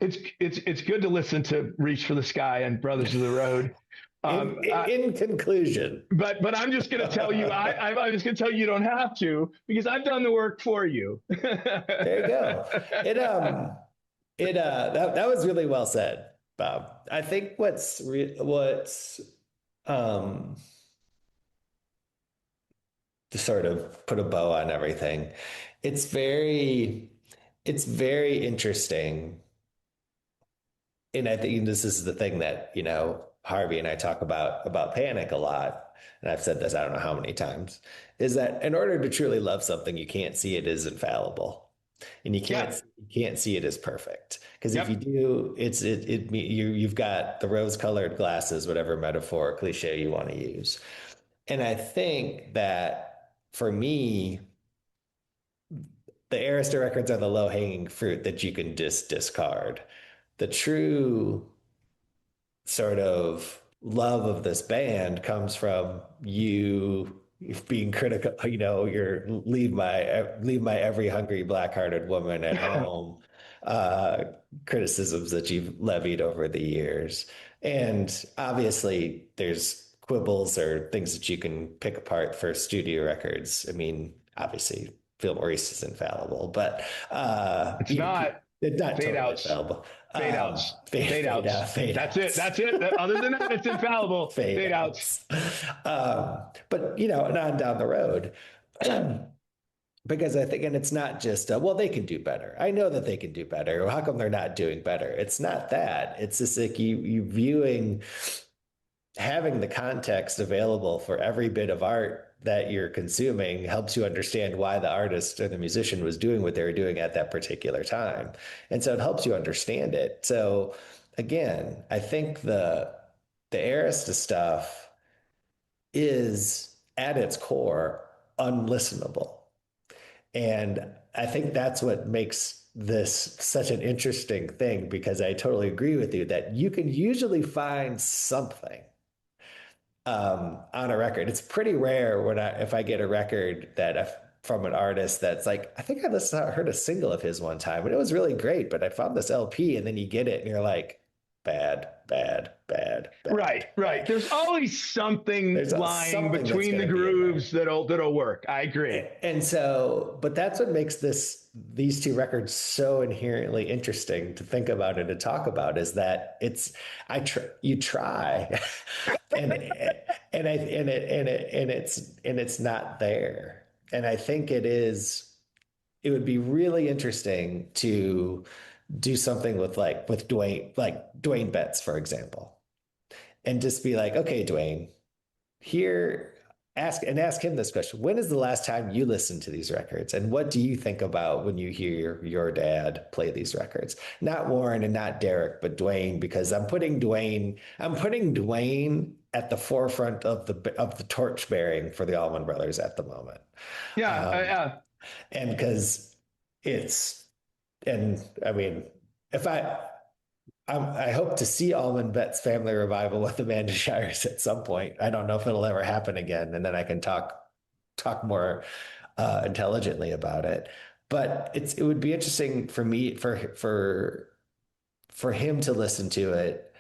it's good to listen to Reach for the Sky and Brothers of the Road. In conclusion, but I'm just going to tell you, I'm just going to tell you don't have to, because I've done the work for you. There you go. That was really well said, Bob. I think what's to sort of put a bow on everything, it's very interesting. And I think this is the thing that, Harvey and I talk about Panic a lot, and I've said this I don't know how many times, is that in order to truly love something, you can't see it as infallible, and you can't see it as perfect, because if you do, you've got the rose-colored glasses, whatever metaphor cliche you want to use. And I think that for me, the Arista records are the low-hanging fruit that you can just discard. The true sort of love of this band comes from you being critical, you're leave my every hungry black-hearted woman at home, criticisms that you've levied over the years. And obviously there's quibbles or things that you can pick apart for studio records. I mean, obviously Phil Maurice is infallible, but it's not. It's not Fade totally outs. infallible. Fade outs. Fade outs. fade That's outs. it. That's it. Other than that, it's infallible. Fade outs. But and on down the road, because I think, and it's not just well, they can do better. I know that they can do better. How come they're not doing better? It's not that. It's just like you viewing, having the context available for every bit of art that you're consuming helps you understand why the artist or the musician was doing what they were doing at that particular time. And so it helps you understand it. So again, I think the Arista stuff is at its core unlistenable. And I think that's what makes this such an interesting thing, because I totally agree with you that you can usually find something on a record. It's pretty rare if I get a record from an artist that's like, I think heard a single of his one time and it was really great, but I found this LP, and then you get it and you're like, bad. Right. There's always something lying between the grooves that'll work. I agree. And so, but that's what makes these two records so inherently interesting to think about and to talk about, is that you try and it's not there. And I think it would be really interesting to do something with Dwayne Betts, for example, and just be like, okay, Dwayne, ask him this question. When is the last time you listened to these records? And what do you think about when you hear your dad play these records? Not Warren and not Derek, but Dwayne, because I'm putting Dwayne at the forefront of the torch bearing for the Allman Brothers at the moment. Yeah. And because I mean, I hope to see Allman Betts' Family Revival with the Amanda Shires at some point. I don't know if it'll ever happen again, and then I can talk more intelligently about it. But it would be interesting for me for him to listen to it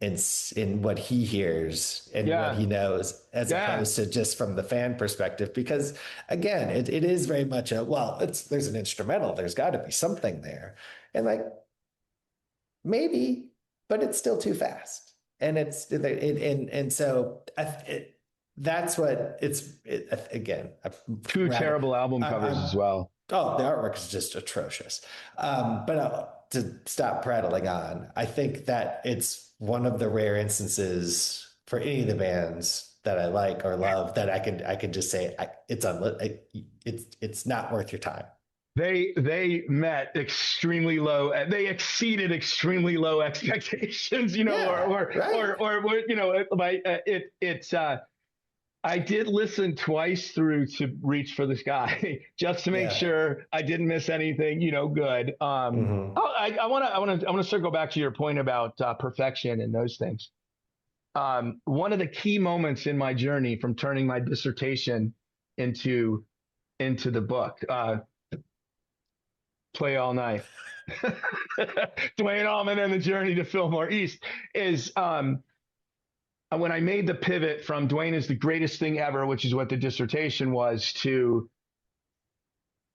in what he hears and what he knows, as opposed to just from the fan perspective. Because again, it is very much there's an instrumental. There's got to be something there, and maybe, but it's still too fast. And so that's what again. Two terrible album covers as well. Oh, the artwork is just atrocious. But to stop prattling on, I think that it's one of the rare instances for any of the bands that I like or love that I can just say it's not worth your time. They met extremely low. They exceeded extremely low expectations. I did listen twice through to Reach for the Sky just to make sure I didn't miss anything, good. I want to circle back to your point about perfection and those things. One of the key moments in my journey from turning my dissertation into the book, Play All Night, Dwayne Allman and the Journey to Fillmore East, is when I made the pivot from Dwayne is the greatest thing ever, which is what the dissertation was, to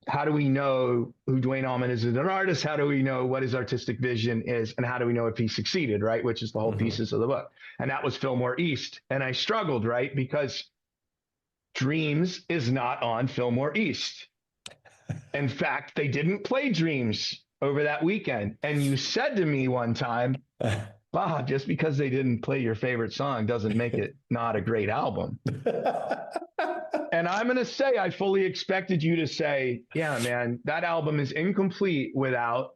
how do we know who Dwayne Allman is as an artist? How do we know what his artistic vision is? And how do we know if he succeeded, right? Which is the whole thesis of the book. And that was Fillmore East. And I struggled, right? Because Dreams is not on Fillmore East. In fact, they didn't play Dreams over that weekend. And you said to me one time, Bob, just because they didn't play your favorite song doesn't make it not a great album. And I'm going to say, I fully expected you to say, yeah, man, that album is incomplete without,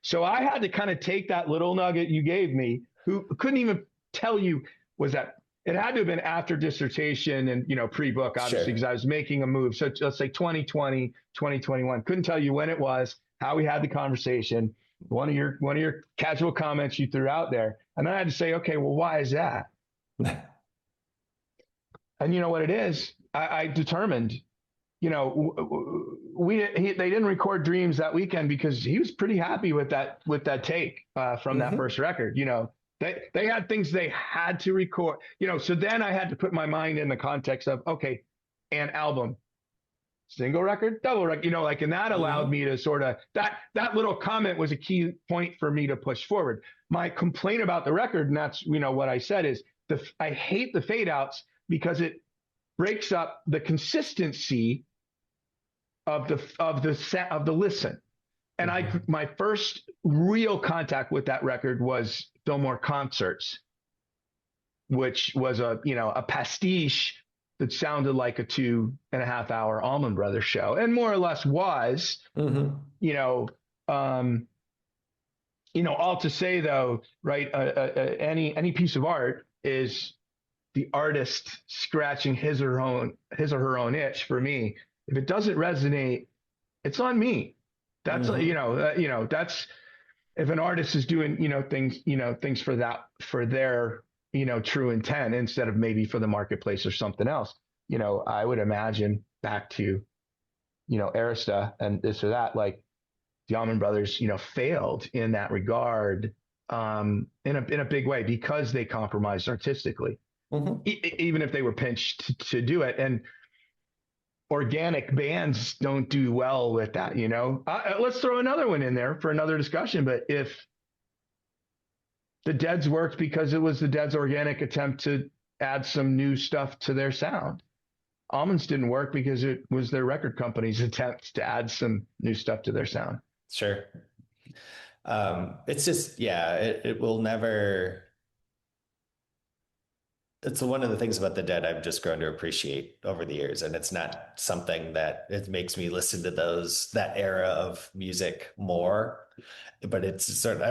So I had to kind of take that little nugget you gave me, who couldn't even tell you was that it had to have been after dissertation and, pre-book, obviously, because I was making a move. So let's say 2020, 2021. Couldn't tell you when it was, how we had the conversation. One of your casual comments you threw out there. And then I had to say, okay, well, why is that? And you know what it is? I determined, they didn't record Dreams that weekend because he was pretty happy with that take from that first record. They had things they had to record, so then I had to put my mind in the context of, okay, an album. single record, double record, like, and that allowed me to sort of, that little comment was a key point for me to push forward. My complaint about the record, and that's, what I said is I hate the fade outs because it breaks up the consistency of the listen. And my first real contact with that record was Fillmore Concerts, which was a pastiche that sounded like a 2.5 hour Allman Brothers show, and more or less was. All to say though, right? Any piece of art is the artist scratching his or her own itch. For me, if it doesn't resonate, it's on me. That's that's if an artist is doing things for their true intent instead of maybe for the marketplace or something else. I would imagine back to Arista and this or that, like the Allman Brothers failed in that regard in a big way because they compromised artistically, even if they were pinched to do it. And organic bands don't do well with that, let's throw another one in there for another discussion. But if the Deads worked because it was the Deads' organic attempt to add some new stuff to their sound, Allman's didn't work because it was their record company's attempt to add some new stuff to their sound. Sure. It's just, it will never. It's one of the things about the Dead I've just grown to appreciate over the years. And it's not something that it makes me listen to that era of music more, but it's sort of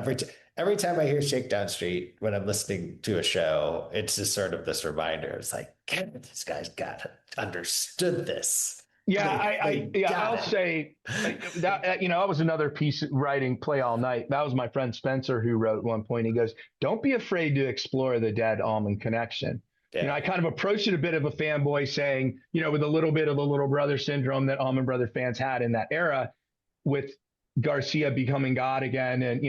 every time I hear Shakedown Street, when I'm listening to a show, it's just sort of this reminder. It's like, this guy's understood this. Yeah, I'll say that, that was another piece of writing, Play All Night. That was my friend Spencer who wrote at one point. He goes, don't be afraid to explore the Dead Allman connection. Yeah. I kind of approached it a bit of a fanboy saying, with a little bit of the little brother syndrome that Allman Brother fans had in that era, with Garcia becoming God again. And,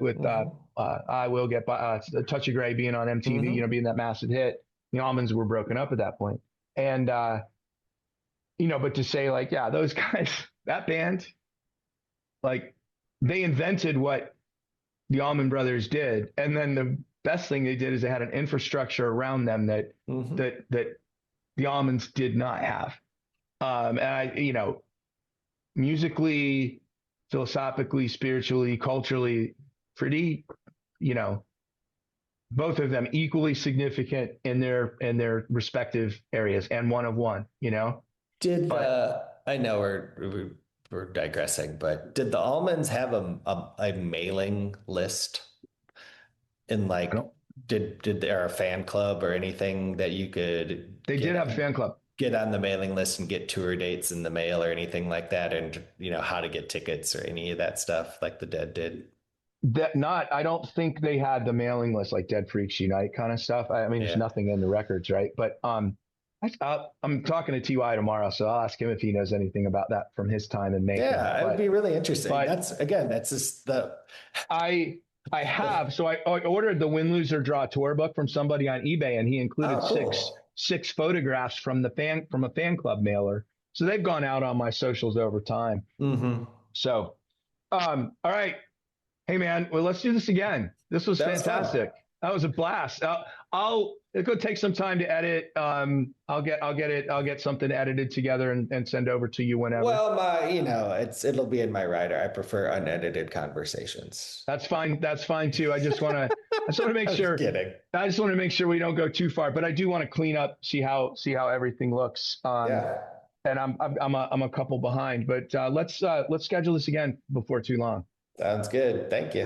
with I Will Get By, Touch of Grey being on MTV, being that massive hit. The Allmans were broken up at that point. And, but to say like, yeah, those guys, that band, like they invented what the Allman Brothers did. And then the best thing they did is they had an infrastructure around them that the Allmans did not have. And musically, philosophically, spiritually, culturally, pretty, both of them equally significant in their respective areas, and one of one, I know we're digressing, but did the Allmans have a mailing list? And like, did there a fan club or anything that you could? They did have a fan club. Get on the mailing list and get tour dates in the mail or anything like that, and how to get tickets or any of that stuff like the Dead did. I don't think they had the mailing list like Dead Freaks Unite kind of stuff. I mean, there's nothing in the records, right? But I'm talking to TY tomorrow, so I'll ask him if he knows anything about that from his time in Macon. Yeah, it would be really interesting. That's just the. I have. So I ordered the Win, Lose, or Draw tour book from somebody on eBay, and he included six photographs from a fan club mailer. So they've gone out on my socials over time. So, all right. Hey man, well, let's do this again. This was fantastic. Fun. That was a blast. It's going to take some time to edit. I'll get something edited together and send over to you whenever. Well, it'll be in my writer. I prefer unedited conversations. That's fine. That's fine too. I just want to make sure. I just want to make sure we don't go too far, but I do want to clean up, see how everything looks. And I'm a couple behind, but let's schedule this again before too long. Sounds good. Thank you.